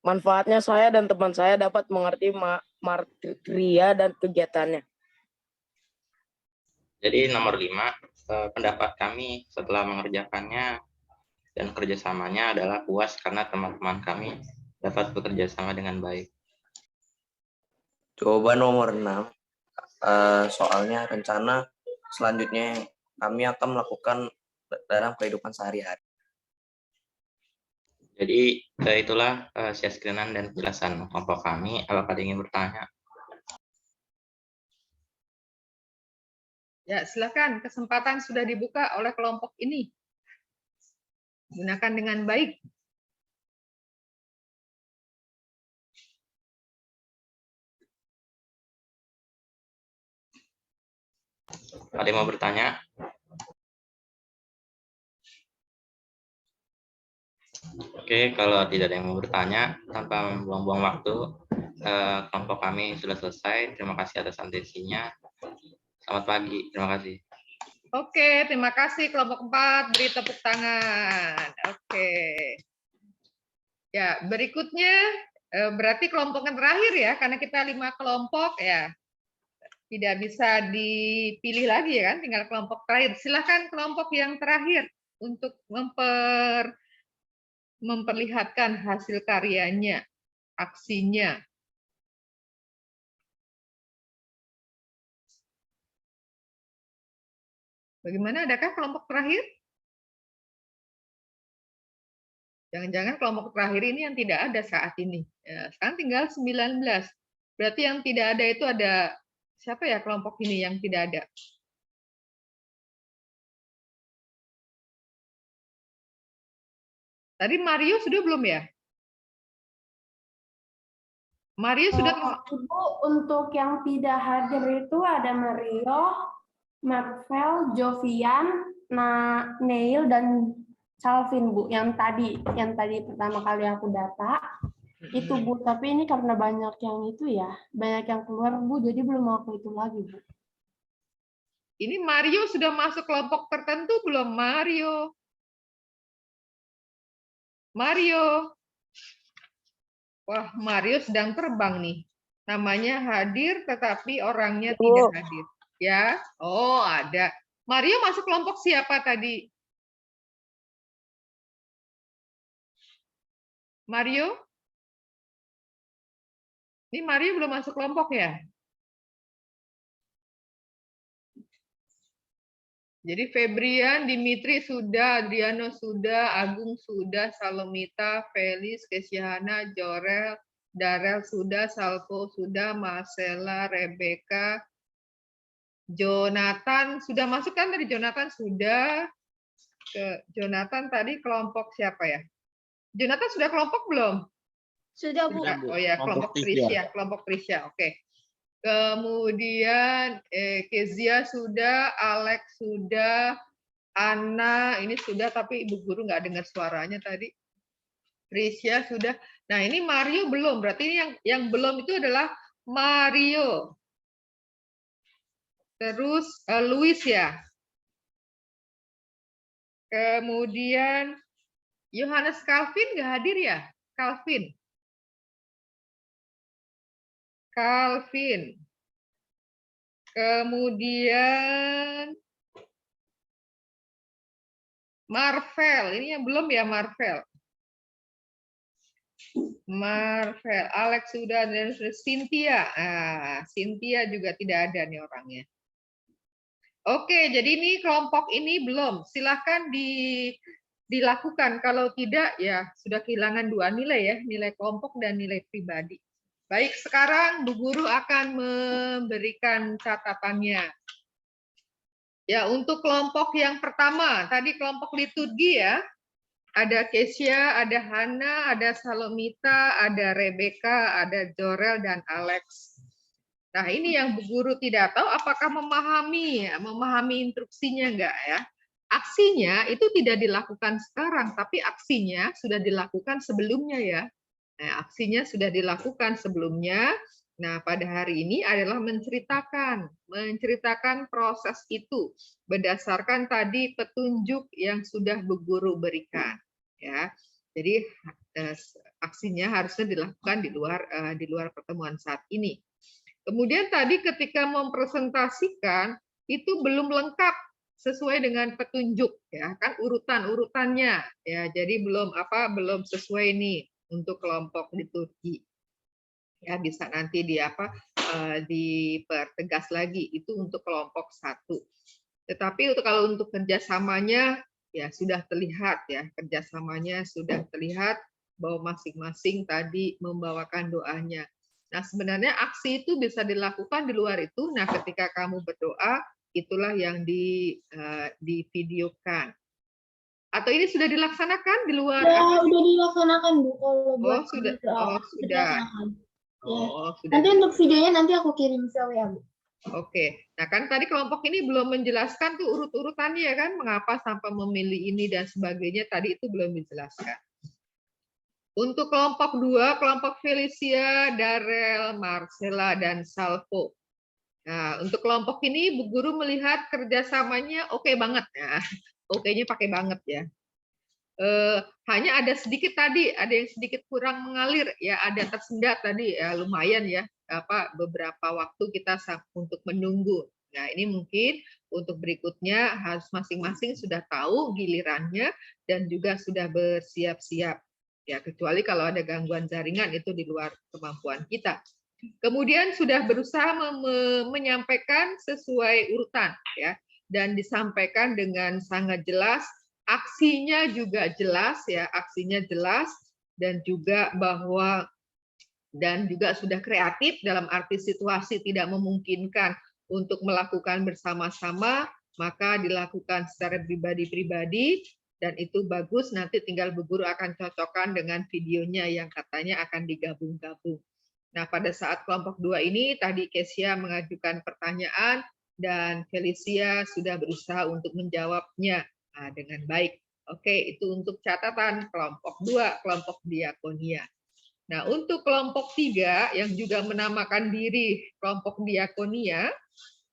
manfaatnya saya dan teman saya dapat mengerti materia dan kegiatannya. Jadi nomor 5, pendapat kami setelah mengerjakannya dan kerjasamanya adalah puas karena teman-teman kami dapat bekerja sama dengan baik. Jawaban nomor 6, soalnya rencana selanjutnya kami akan melakukan dalam kehidupan sehari-hari. Jadi itulah share screen-an dan penjelasan kelompok kami. Apakah ingin bertanya? Ya, silakan. Kesempatan sudah dibuka oleh kelompok ini. Gunakan dengan baik. Ada yang mau bertanya? Oke, kalau tidak ada yang mau bertanya, tanpa membuang-buang waktu, kelompok kami sudah selesai. Terima kasih atas atensinya. Selamat pagi. Terima kasih. Oke, terima kasih kelompok 4. Beri tepuk tangan. Oke. Ya, berikutnya berarti kelompok yang terakhir ya, karena kita 5 kelompok ya. Tidak bisa dipilih lagi ya kan, tinggal kelompok terakhir. Silakan kelompok yang terakhir untuk memperlihatkan hasil karyanya, aksinya. Bagaimana, adakah kelompok terakhir? Jangan-jangan kelompok terakhir ini yang tidak ada saat ini. Ya, sekarang tinggal 19. Berarti yang tidak ada itu ada, siapa ya kelompok ini yang tidak ada? Tadi Mario sudah belum ya? Mario sudah. Ibu, untuk yang tidak hadir itu ada Mario, Marvel, Jovian, Neil, dan Calvin, Bu. Yang tadi pertama kali aku data, itu Bu. Tapi ini karena banyak yang itu ya, banyak yang keluar Bu, jadi belum aku itu lagi Bu. Ini Mario sudah masuk kelompok tertentu belum, Mario? Mario. Wah, Mario sedang terbang nih. Namanya hadir tetapi orangnya tidak hadir. Ya, oh ada. Mario masuk kelompok siapa tadi? Mario? Ini Mario belum masuk kelompok ya? Jadi Febrian, Dimitri sudah, Adriano sudah, Agung sudah, Salomita, Felis, Kesyahana, Jorel, Darel sudah, Salvo sudah, Marcella, Rebecca, Jonathan sudah masuk kan tadi? Jonathan sudah. Ke Jonathan tadi kelompok siapa ya? Jonathan sudah kelompok belum? Sudah, Bu. Oh ya, kelompok Trisha, kelompok Trisha. Oke. Kemudian Kezia sudah, Alex sudah, Anna ini sudah tapi Ibu Guru nggak dengar suaranya tadi. Trisha sudah. Nah, ini Mario belum. Berarti ini yang belum itu adalah Mario. Terus Luis ya. Kemudian Yohanes Calvin nggak hadir ya? Calvin. Kemudian Marvel. Ini yang belum ya, Marvel. Alex sudah, dan Cynthia. Cynthia juga tidak ada nih orangnya. Oke, jadi ini kelompok ini belum. Silahkan dilakukan. Kalau tidak, ya sudah kehilangan 2 nilai ya, nilai kelompok dan nilai pribadi. Baik, sekarang Bu Guru akan memberikan catatannya. Ya, untuk kelompok yang pertama, tadi kelompok liturgi ya, ada Kesia, ada Hana, ada Salomita, ada Rebecca, ada Jorel, dan Alex. Nah, ini yang Bu Guru tidak tahu apakah memahami instruksinya enggak ya. aksinya itu tidak dilakukan sekarang, tapi aksinya sudah dilakukan sebelumnya ya. Nah, aksinya sudah dilakukan sebelumnya. Nah, pada hari ini adalah menceritakan proses itu berdasarkan tadi petunjuk yang sudah Bu Guru berikan. Ya, jadi aksinya harusnya dilakukan di luar pertemuan saat ini. Kemudian tadi ketika mempresentasikan itu belum lengkap sesuai dengan petunjuk ya kan urutannya ya, jadi belum sesuai nih untuk kelompok di Turki. Ya bisa nanti dipertegas lagi itu untuk kelompok 1. Tetapi kalau untuk kerjasamanya ya sudah terlihat ya, kerjasamanya sudah terlihat bahwa masing-masing tadi membawakan doanya. Nah sebenarnya aksi itu bisa dilakukan di luar itu. Nah ketika kamu berdoa itulah yang divideokan. Atau ini sudah dilaksanakan di luar? Ya, udah dilaksanakan Bu. Kalau buat sudah. dilaksanakan. Oh, ya. Nanti untuk videonya nanti aku kirim ke WA Bu. Oke, nah kan tadi kelompok ini belum menjelaskan tuh urut-urutannya kan, mengapa sampai memilih ini dan sebagainya tadi itu belum dijelaskan. Untuk kelompok 2, kelompok Felicia, Darel, Marcella, dan Salvo. Nah, untuk kelompok ini Bu Guru melihat kerjasamanya oke banget ya, oke-nya pakai banget ya. Hanya ada sedikit tadi, ada yang sedikit kurang mengalir ya, ada tersendat tadi ya, lumayan ya, beberapa waktu kita untuk menunggu. Nah ini mungkin untuk berikutnya harus masing-masing sudah tahu gilirannya dan juga sudah bersiap-siap ya, kecuali kalau ada gangguan jaringan itu di luar kemampuan kita. Kemudian sudah berusaha menyampaikan sesuai urutan ya, dan disampaikan dengan sangat jelas, aksinya juga jelas ya, aksinya jelas dan juga sudah kreatif dalam arti situasi tidak memungkinkan untuk melakukan bersama-sama, maka dilakukan secara pribadi-pribadi dan itu bagus, nanti tinggal Bu Guru akan cocokkan dengan videonya yang katanya akan digabung-gabung. Nah, pada saat kelompok 2 ini, tadi Kesia mengajukan pertanyaan dan Felicia sudah berusaha untuk menjawabnya dengan baik. Oke, itu untuk catatan kelompok 2, kelompok diakonia. Nah, untuk kelompok 3 yang juga menamakan diri kelompok diakonia,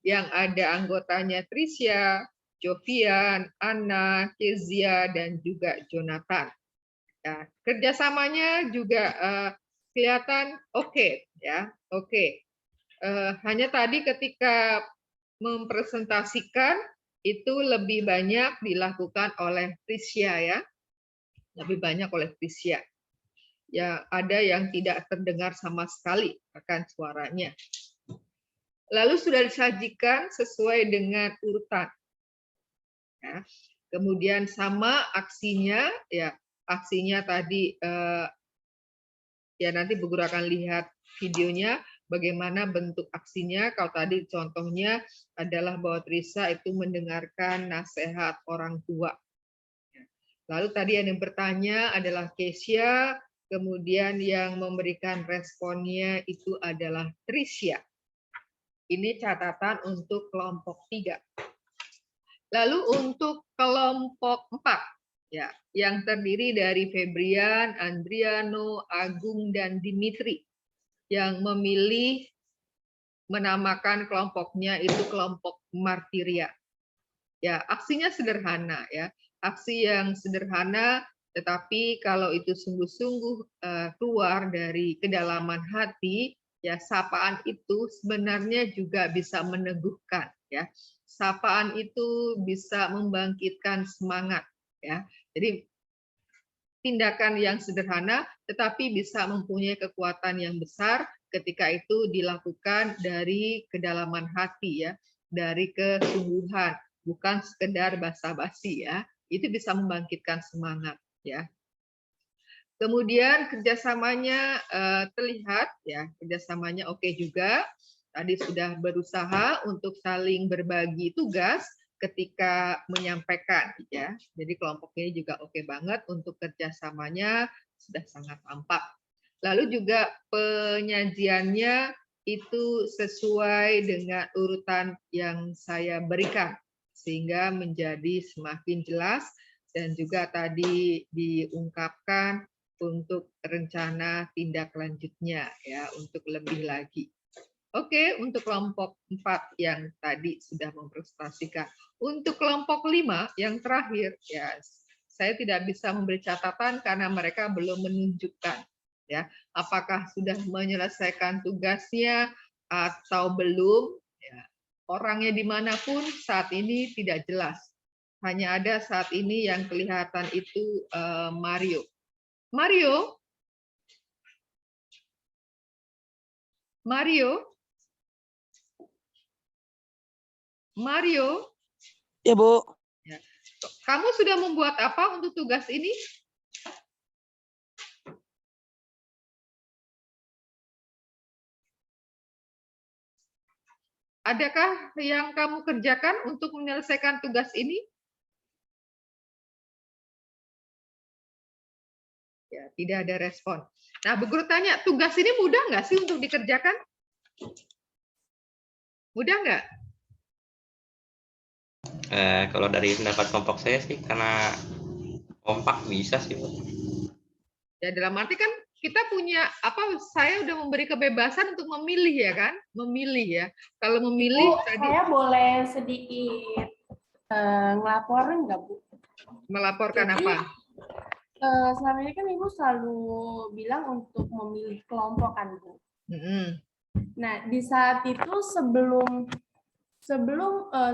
yang ada anggotanya Tricia, Jovian, Anna, Kezia, dan juga Jonathan. Nah, kerjasamanya juga kelihatan oke ya, oke. Hanya tadi ketika mempresentasikan itu lebih banyak dilakukan oleh Tricia ya, lebih banyak oleh Tricia. Ya ada yang tidak terdengar sama sekali akan suaranya. Lalu sudah disajikan sesuai dengan urutan. Ya. Kemudian sama aksinya ya, aksinya tadi ya nanti Bu Guru akan lihat videonya bagaimana bentuk aksinya. Kalau tadi contohnya adalah bahwa Trisa itu mendengarkan nasihat orang tua. Lalu tadi yang bertanya adalah Kesia, kemudian yang memberikan responnya itu adalah Tricia. Ini catatan untuk kelompok 3. Lalu untuk kelompok 4, ya, yang terdiri dari Febrian, Andriano, Agung, dan Dimitri, yang memilih menamakan kelompoknya itu kelompok Martiria. Ya, aksinya sederhana ya, aksi yang sederhana, tetapi kalau itu sungguh-sungguh keluar dari kedalaman hati, ya sapaan itu sebenarnya juga bisa meneguhkan ya. Sapaan itu bisa membangkitkan semangat ya. Jadi tindakan yang sederhana tetapi bisa mempunyai kekuatan yang besar ketika itu dilakukan dari kedalaman hati ya, dari kesungguhan, bukan sekedar basa-basi ya. Itu bisa membangkitkan semangat ya. Kemudian kerjasamanya terlihat ya, kerjasamanya oke juga. Tadi sudah berusaha untuk saling berbagi tugas ketika menyampaikan ya. Jadi kelompok ini juga oke banget untuk kerjasamanya sudah sangat tampak. Lalu juga penyajiannya itu sesuai dengan urutan yang saya berikan. sehingga menjadi semakin jelas dan juga tadi diungkapkan untuk rencana tindak lanjutnya ya untuk lebih lagi. Oke, untuk kelompok 4 yang tadi sudah mempresentasikan. Untuk kelompok 5 yang terakhir ya saya tidak bisa memberi catatan karena mereka belum menunjukkan ya apakah sudah menyelesaikan tugasnya atau belum ya. Orangnya dimanapun saat ini tidak jelas. Hanya ada saat ini yang kelihatan itu Mario. Mario? Mario? Mario? Ya, Bu. Ya. Kamu sudah membuat apa untuk tugas ini? Adakah yang kamu kerjakan untuk menyelesaikan tugas ini? Ya, tidak ada respon. Nah, Bu Guru tanya, tugas ini mudah nggak sih untuk dikerjakan? Mudah nggak? Kalau dari pendapat kelompok saya sih karena kompak bisa sih, Bu. Ya dalam arti kan kita punya apa? Saya udah memberi kebebasan untuk memilih ya kan? Memilih ya. Kalau memilih Bu, tadi saya boleh sedikit ngelaporin nggak, Bu? melaporkan Jadi, apa? selama ini kan Ibu selalu bilang untuk memilih kelompok kan, Bu. Nah, di saat itu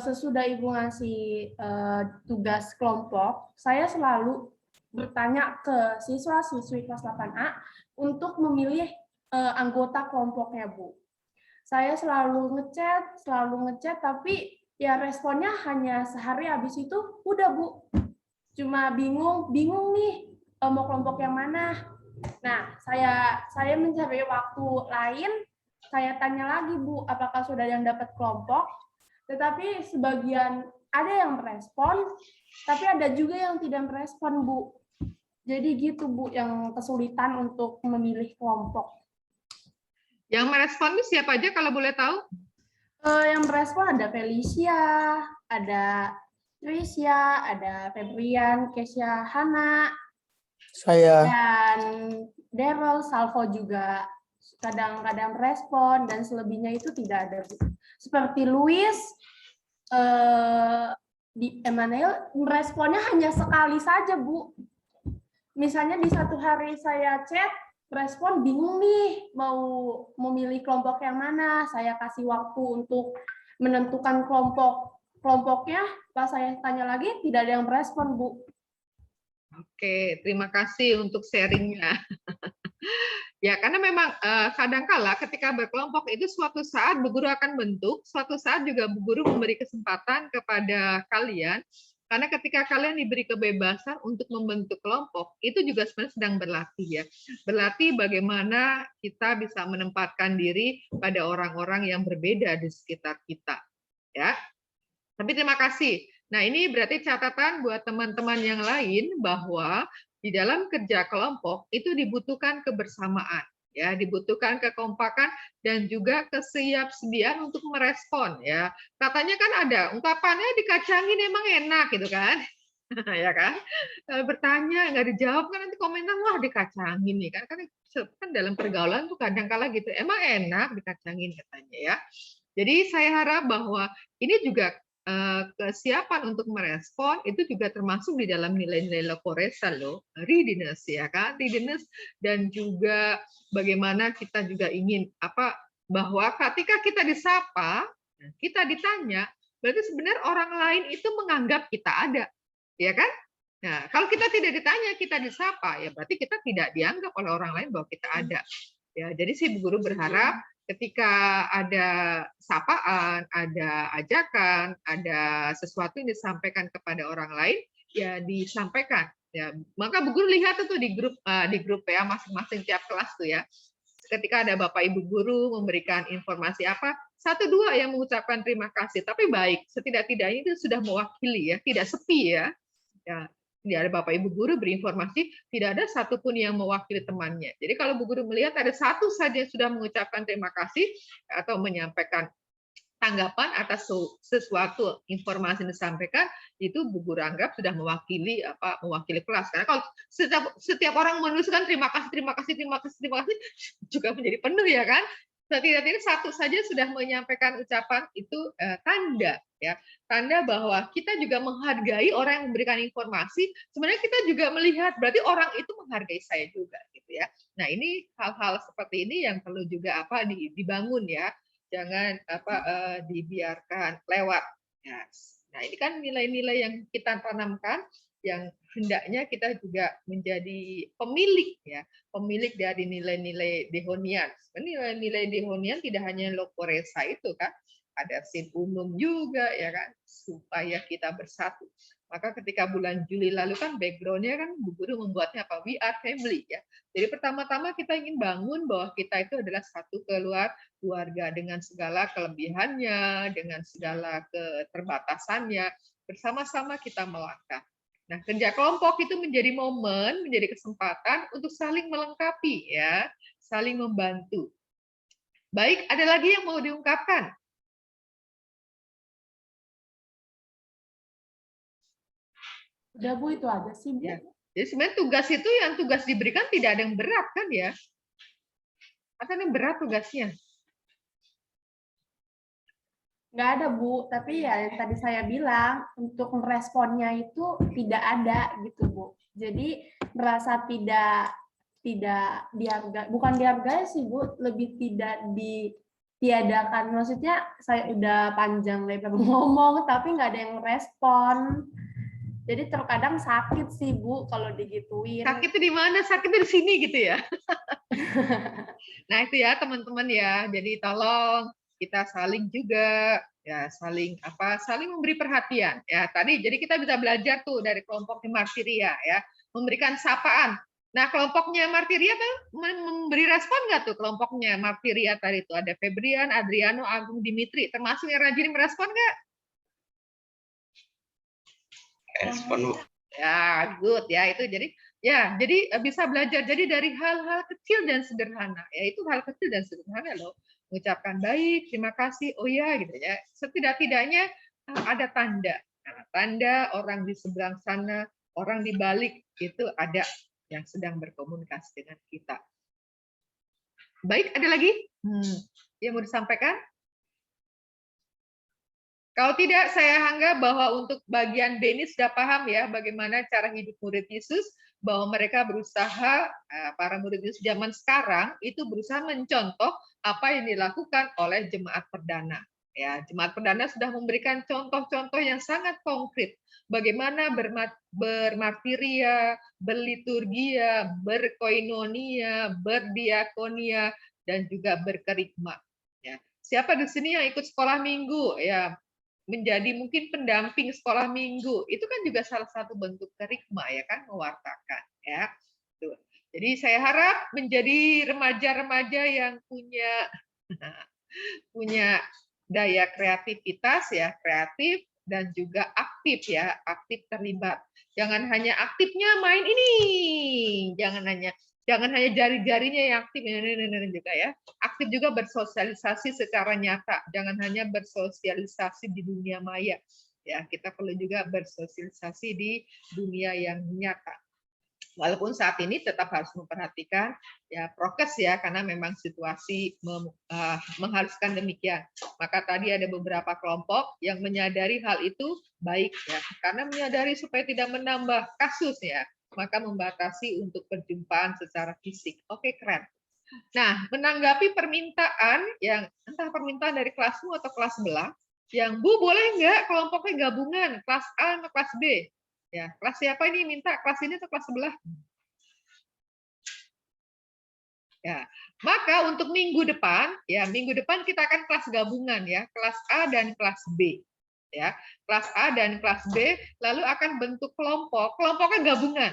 sesudah Ibu ngasih tugas kelompok, saya selalu bertanya ke siswa-siswi kelas 8A untuk memilih anggota kelompoknya, Bu. Saya selalu ngechat, tapi ya responnya hanya sehari, habis itu udah, Bu. Cuma bingung nih mau kelompok yang mana. Nah, saya mencari waktu lain, saya tanya lagi, Bu, apakah sudah yang dapat kelompok? Tetapi sebagian ada yang merespon, tapi ada juga yang tidak merespon, Bu. Jadi gitu, Bu, yang kesulitan untuk memilih kelompok. Yang merespon itu siapa aja kalau boleh tahu? Yang merespon ada Felicia, ada Trisha, ada Febrian, Kesha, Hana, Saya. dan Daryl, Salvo juga kadang-kadang merespon, dan selebihnya itu tidak ada, Bu. Seperti Louis, di Emmanuel, responnya hanya sekali saja, Bu. Misalnya di satu hari saya chat, respon bingung nih mau memilih kelompok yang mana. Saya kasih waktu untuk menentukan kelompoknya. Pas saya tanya lagi, tidak ada yang merespon, Bu. Oke, terima kasih untuk sharingnya. Ya, karena memang kadangkala ketika berkelompok itu suatu saat Bu Guru akan bentuk, suatu saat juga Bu Guru memberi kesempatan kepada kalian, karena ketika kalian diberi kebebasan untuk membentuk kelompok, itu juga sebenarnya sedang berlatih ya. Berlatih bagaimana kita bisa menempatkan diri pada orang-orang yang berbeda di sekitar kita. Ya. Tapi terima kasih. Nah, ini berarti catatan buat teman-teman yang lain bahwa di dalam kerja kelompok itu dibutuhkan kebersamaan, ya, dibutuhkan kekompakan dan juga kesiapsediaan untuk merespon, ya. Katanya kan ada ungkapannya dikacangin emang enak gitu kan, ya kan? Bertanya nggak dijawab kan nanti komentar wah dikacangin nih kan dalam pergaulan tuh kadang-kala gitu emang enak dikacangin katanya ya. Jadi saya harap bahwa ini juga kesiapan untuk merespon itu juga termasuk di dalam nilai-nilai Lokoresa loh, readiness ya kan, readiness dan juga bagaimana kita juga ingin bahwa ketika kita disapa, kita ditanya, berarti sebenarnya orang lain itu menganggap kita ada, ya kan? Nah, kalau kita tidak ditanya, kita disapa, ya berarti kita tidak dianggap oleh orang lain bahwa kita ada. Ya, jadi si Bu Guru berharap ketika ada sapaan, ada ajakan, ada sesuatu yang disampaikan kepada orang lain, ya disampaikan. Ya, maka Bu Guru lihat itu di grup ya masing-masing tiap kelas tuh ya. Ketika ada Bapak Ibu guru memberikan informasi apa, 1-2 yang mengucapkan terima kasih, tapi baik, setidak-tidaknya itu sudah mewakili ya, tidak sepi ya. Ya. Tidak ada Bapak Ibu guru berinformasi, tidak ada satupun yang mewakili temannya. Jadi kalau Bu Guru melihat ada satu saja yang sudah mengucapkan terima kasih atau menyampaikan tanggapan atas sesuatu informasi yang disampaikan, itu Bu Guru anggap sudah mewakili kelas. Karena kalau setiap orang menuliskan terima kasih juga menjadi penuh ya kan. Setidak-tidaknya satu saja sudah menyampaikan ucapan itu tanda ya, tanda bahwa kita juga menghargai orang yang memberikan informasi. Sebenarnya kita juga melihat berarti orang itu menghargai saya juga gitu ya. Nah, ini hal-hal seperti ini yang perlu juga dibangun ya. Jangan dibiarkan lewat. Ya. Nah, ini kan nilai-nilai yang kita tanamkan yang hendaknya kita juga menjadi pemilik ya, pemilik dari nilai-nilai Dehonian. Nilai-nilai Dehonian tidak hanya Lokoresa itu kan, ada sin umum juga ya kan, supaya kita bersatu. Maka ketika bulan Juli lalu kan background-nya kan Bu Guru membuatnya apa? We are family ya. Jadi pertama-tama kita ingin bangun bahwa kita itu adalah satu keluarga dengan segala kelebihannya, dengan segala keterbatasannya, bersama-sama kita melangkah. Nah, kerja kelompok itu menjadi momen, menjadi kesempatan untuk saling melengkapi ya, saling membantu. Baik, ada lagi yang mau diungkapkan? Udah Bu, itu aja sih Bu. Ya. Jadi sebenarnya tugas itu yang tugas diberikan tidak ada yang berat kan ya? Atau yang berat tugasnya? Nggak ada Bu, tapi ya yang tadi saya bilang untuk responnya itu tidak ada gitu Bu. Jadi merasa tidak dihargai, bukan dihargai sih Bu, lebih tidak ditiadakan. Maksudnya saya udah panjang lebar ngomong tapi nggak ada yang respon. Jadi terkadang sakit sih Bu kalau digituin. Sakit itu di mana? Sakit di sini gitu ya. Nah itu ya teman-teman ya. Jadi tolong kita saling juga ya saling memberi perhatian ya tadi. Jadi kita bisa belajar tuh dari kelompoknya Martiria ya, memberikan sapaan. Nah kelompoknya Martiria kan memberi respon nggak tuh kelompoknya Martiria tadi itu ada Febrian, Adriano, Agung, Dimitri, termasuk yang rajin merespon nggak? Respon Bu. Ya good ya itu jadi bisa belajar jadi dari hal-hal kecil dan sederhana ya itu hal kecil dan sederhana loh. Mengucapkan baik, terima kasih, oh ya gitu ya. Setidak-tidaknya ada tanda. Nah, tanda orang di seberang sana, orang di balik itu ada yang sedang berkomunikasi dengan kita. Baik, ada lagi yang mau disampaikan? Kalau tidak, saya anggap bahwa untuk bagian B ini sudah paham ya bagaimana cara hidup murid Yesus, bahwa mereka berusaha, para murid Yesus zaman sekarang itu berusaha mencontoh apa yang dilakukan oleh jemaat perdana. Ya, jemaat perdana sudah memberikan contoh-contoh yang sangat konkret. Bagaimana bermartiria, berliturgia, berkoinonia, berdiakonia, dan juga berkerigma. Ya. Siapa di sini yang ikut sekolah minggu? Ya, menjadi mungkin pendamping sekolah minggu itu kan juga salah satu bentuk kerigma ya kan, mewartakan ya. Tuh. Jadi saya harap menjadi remaja-remaja yang punya daya kreativitas ya, kreatif dan juga aktif ya, aktif terlibat. Jangan hanya aktifnya main ini, jangan hanya jari-jarinya yang aktif juga ya. Aktif juga bersosialisasi secara nyata. Jangan hanya bersosialisasi di dunia maya. Ya, kita perlu juga bersosialisasi di dunia yang nyata. Walaupun saat ini tetap harus memperhatikan ya prokes ya karena memang situasi mengharuskan demikian. Maka tadi ada beberapa kelompok yang menyadari hal itu baik ya karena menyadari supaya tidak menambah kasus ya. Maka membatasi untuk perjumpaan secara fisik. Oke, keren. Nah, menanggapi permintaan yang entah permintaan dari kelasmu atau kelas sebelah, yang Bu boleh nggak kelompoknya gabungan kelas A atau kelas B? Ya, kelas siapa ini minta kelas ini atau kelas sebelah? Ya, maka untuk minggu depan kita akan kelas gabungan ya, kelas A dan kelas B. Ya, kelas A dan kelas B lalu akan bentuk kelompoknya gabungan.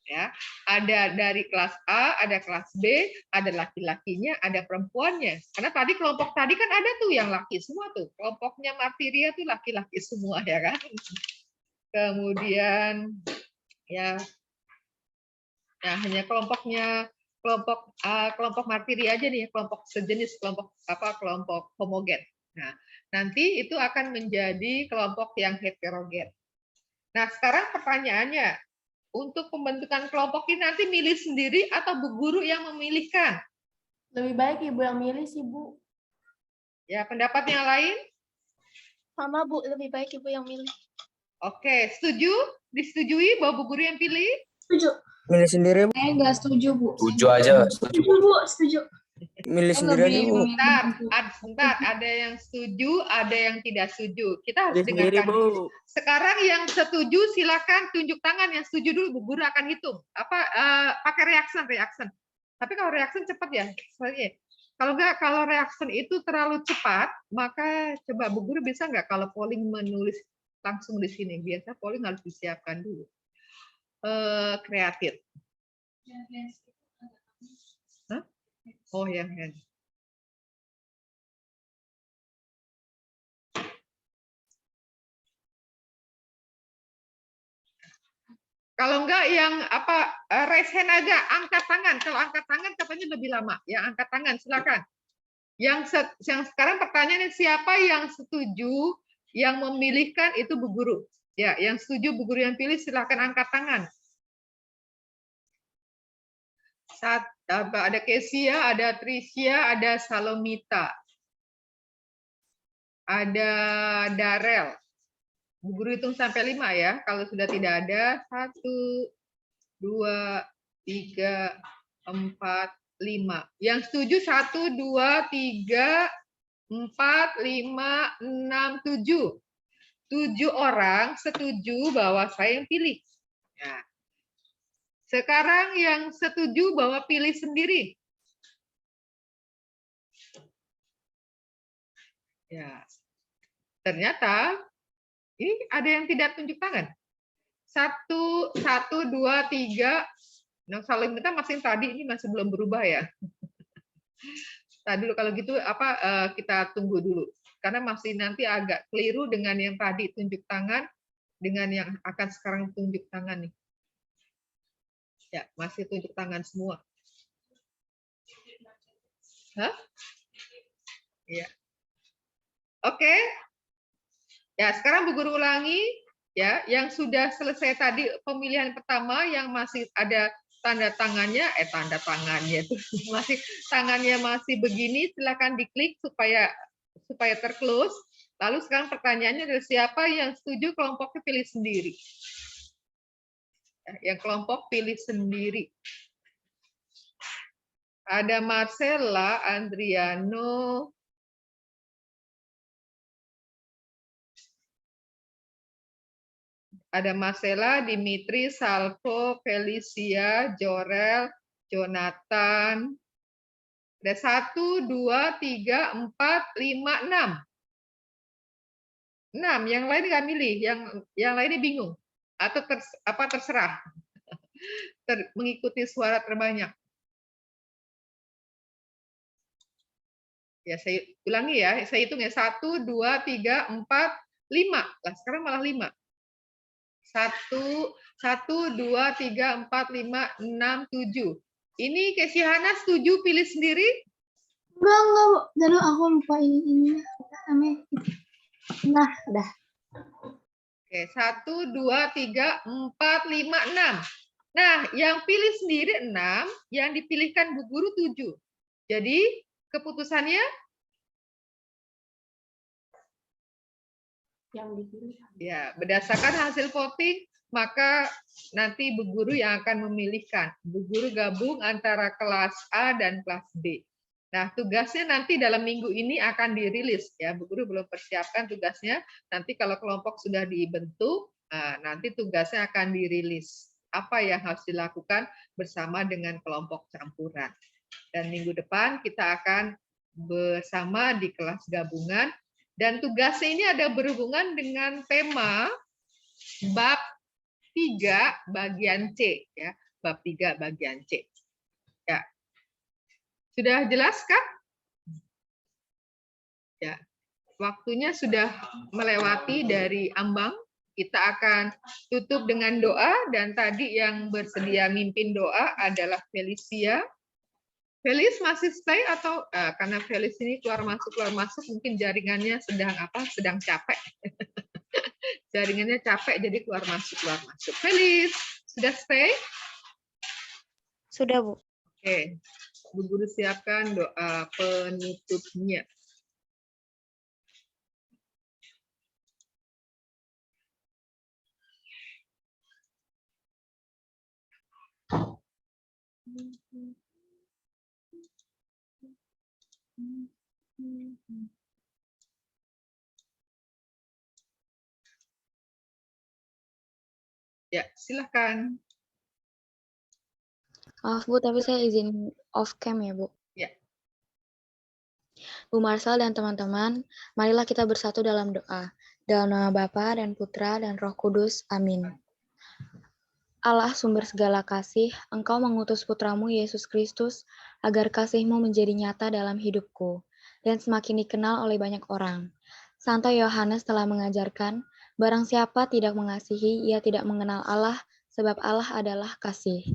Ya, ada dari kelas A, ada kelas B, ada laki-lakinya, ada perempuannya. Karena tadi kelompok tadi kan ada tuh yang laki semua tuh. Kelompoknya Martiria tuh laki-laki semua ya kan. Kemudian ya hanya kelompok Martiria aja nih, kelompok sejenis, kelompok homogen. Nah, Nanti itu akan menjadi kelompok yang heterogen. Nah, sekarang pertanyaannya, untuk pembentukan kelompok ini nanti milih sendiri atau Bu Guru yang memilihkan? Lebih baik Ibu yang milih sih, Bu. Ya, pendapat yang lain? Sama Bu, lebih baik Ibu yang milih. Oke, setuju? Disetujui bahwa Bu Guru yang pilih? Setuju. Milih sendiri, Bu. Saya nggak setuju, Bu. Setuju aja, setuju. Setuju, Bu. Setuju. Milih sendiri aja, Bu. Sebentar, ada yang setuju, ada yang tidak setuju. Kita harus Milih sendiri, dengarkan Bu. dulu. Sekarang yang setuju silakan tunjuk tangan, yang setuju dulu, Bu Guru akan hitung. Pakai reaction. Tapi kalau reaction cepat ya. Soalnya kalau enggak, kalau reaction itu terlalu cepat, maka coba Bu Guru bisa nggak kalau polling menulis langsung di sini. Biasa polling harus disiapkan dulu. Kreatif. Hah? Oh, yang hand. Kalau enggak yang raise hand aja, angkat tangan. Kalau angkat tangan katanya lebih lama. Ya, angkat tangan, silakan. Yang sekarang pertanyaannya siapa yang setuju yang memilihkan itu Bu Guru? Ya, yang setuju Bu Guru yang pilih silakan angkat tangan. Ada Kesia, ada Tricia, ada Salomita. Ada Darel. Bu Guru hitung sampai 5 ya. Kalau sudah tidak ada, 1, 2, 3, 4, 5. Yang setuju 1, 2, 3, 4, 5, 6, 7. 7 orang setuju bahwa saya yang pilih. Nah, sekarang yang setuju bahwa pilih sendiri. Ya. Ternyata ini ada yang tidak tunjuk tangan. 1, 2, 3. Nah, saling kita masih tadi ini masih belum berubah ya. Tadi dulu kalau gitu kita tunggu dulu karena masih nanti agak keliru dengan yang tadi tunjuk tangan dengan yang akan sekarang tunjuk tangan nih. Ya, masih tunjuk tangan semua. Hah? Iya. Oke. Ya, sekarang Bu Guru ulangi ya, yang sudah selesai tadi pemilihan pertama yang masih ada tanda tangannya itu masih tangannya masih begini, silakan diklik supaya terclose. Lalu sekarang pertanyaannya adalah siapa yang setuju kelompoknya pilih sendiri? Ya, yang kelompok pilih sendiri. Ada Marcella, Andriano, ada Marcella, Dimitri, Salvo, Felicia, Jorel, Jonathan. Ada 1, 2, 3, 4, 5, 6. 6. Yang lain nggak milih, yang lainnya bingung atau terserah. Mengikuti suara terbanyak. Ya, saya ulangi ya, saya hitung ya 1, 2, 3, 4, 5. Lah sekarang malah 5. 1, 2, 3, 4, 5, 6, 7. Ini Kesiana setuju pilih sendiri? Enggak. Jadi aku lupa ini namanya. Nah, udah. Oke, 1, 2, 3, 4, 5, 6. Nah, yang pilih sendiri 6, yang dipilihkan Bu Guru 7. Jadi, keputusannya? Yang dipilih. Ya, berdasarkan hasil voting, maka nanti Bu Guru yang akan memilihkan. Bu Guru gabung antara kelas A dan kelas B. Nah, tugasnya nanti dalam minggu ini akan dirilis. Ya, Bu Guru belum persiapkan tugasnya. Nanti kalau kelompok sudah dibentuk, nanti tugasnya akan dirilis. Apa yang harus dilakukan bersama dengan kelompok campuran. Dan minggu depan kita akan bersama di kelas gabungan. Dan tugasnya ini ada berhubungan dengan tema bab 3 bagian C, ya, bab 3 bagian C. Ya. Sudah jelas, Kak? Ya. Waktunya sudah melewati dari ambang. Kita akan tutup dengan doa dan tadi yang bersedia mimpin doa adalah Felicia. Felis masih stay atau karena Felis ini keluar masuk mungkin jaringannya sedang capek. Jaringannya capek jadi keluar masuk. Felis, sudah stay? Sudah, Bu. Oke. Bu Guru siapkan doa penutupnya. Ya, silakan. Maaf Bu, tapi saya izin off cam ya Bu. Ya. Bu Marsal dan teman-teman, marilah kita bersatu dalam doa. Dalam nama Bapa dan Putra dan Roh Kudus. Amin. Allah sumber segala kasih, Engkau mengutus Putramu Yesus Kristus agar kasih-Mu menjadi nyata dalam hidupku dan semakin dikenal oleh banyak orang. Santo Yohanes telah mengajarkan, barang siapa tidak mengasihi, ia tidak mengenal Allah, sebab Allah adalah kasih.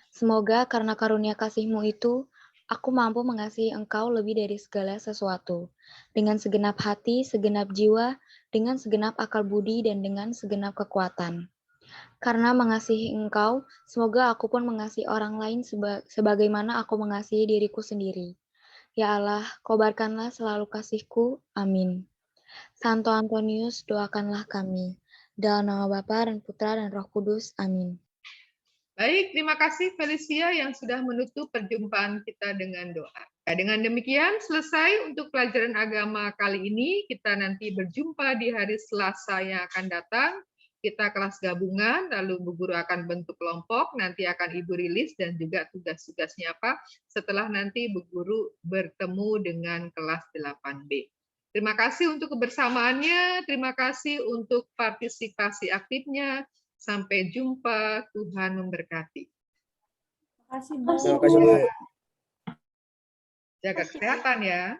Semoga karena karunia kasih-Mu itu, aku mampu mengasihi Engkau lebih dari segala sesuatu, dengan segenap hati, segenap jiwa, dengan segenap akal budi, dan dengan segenap kekuatan. Karena mengasihi Engkau, semoga aku pun mengasihi orang lain sebagaimana aku mengasihi diriku sendiri. Ya Allah, kobarkanlah selalu kasih-Ku. Amin. Santo Antonius, doakanlah kami. Dalam nama Bapa dan Putra dan Roh Kudus. Amin. Baik, terima kasih Felicia yang sudah menutup perjumpaan kita dengan doa. Nah, dengan demikian selesai untuk pelajaran agama kali ini. Kita nanti berjumpa di hari Selasa yang akan datang. Kita kelas gabungan, lalu Bu Guru akan bentuk kelompok, nanti akan Ibu rilis dan juga tugas-tugasnya apa setelah nanti Bu Guru bertemu dengan kelas 8B. Terima kasih untuk kebersamaannya, terima kasih untuk partisipasi aktifnya. Sampai jumpa, Tuhan memberkati. Terima kasih, Bu. Terima kasih, Bu. Jaga kesehatan ya.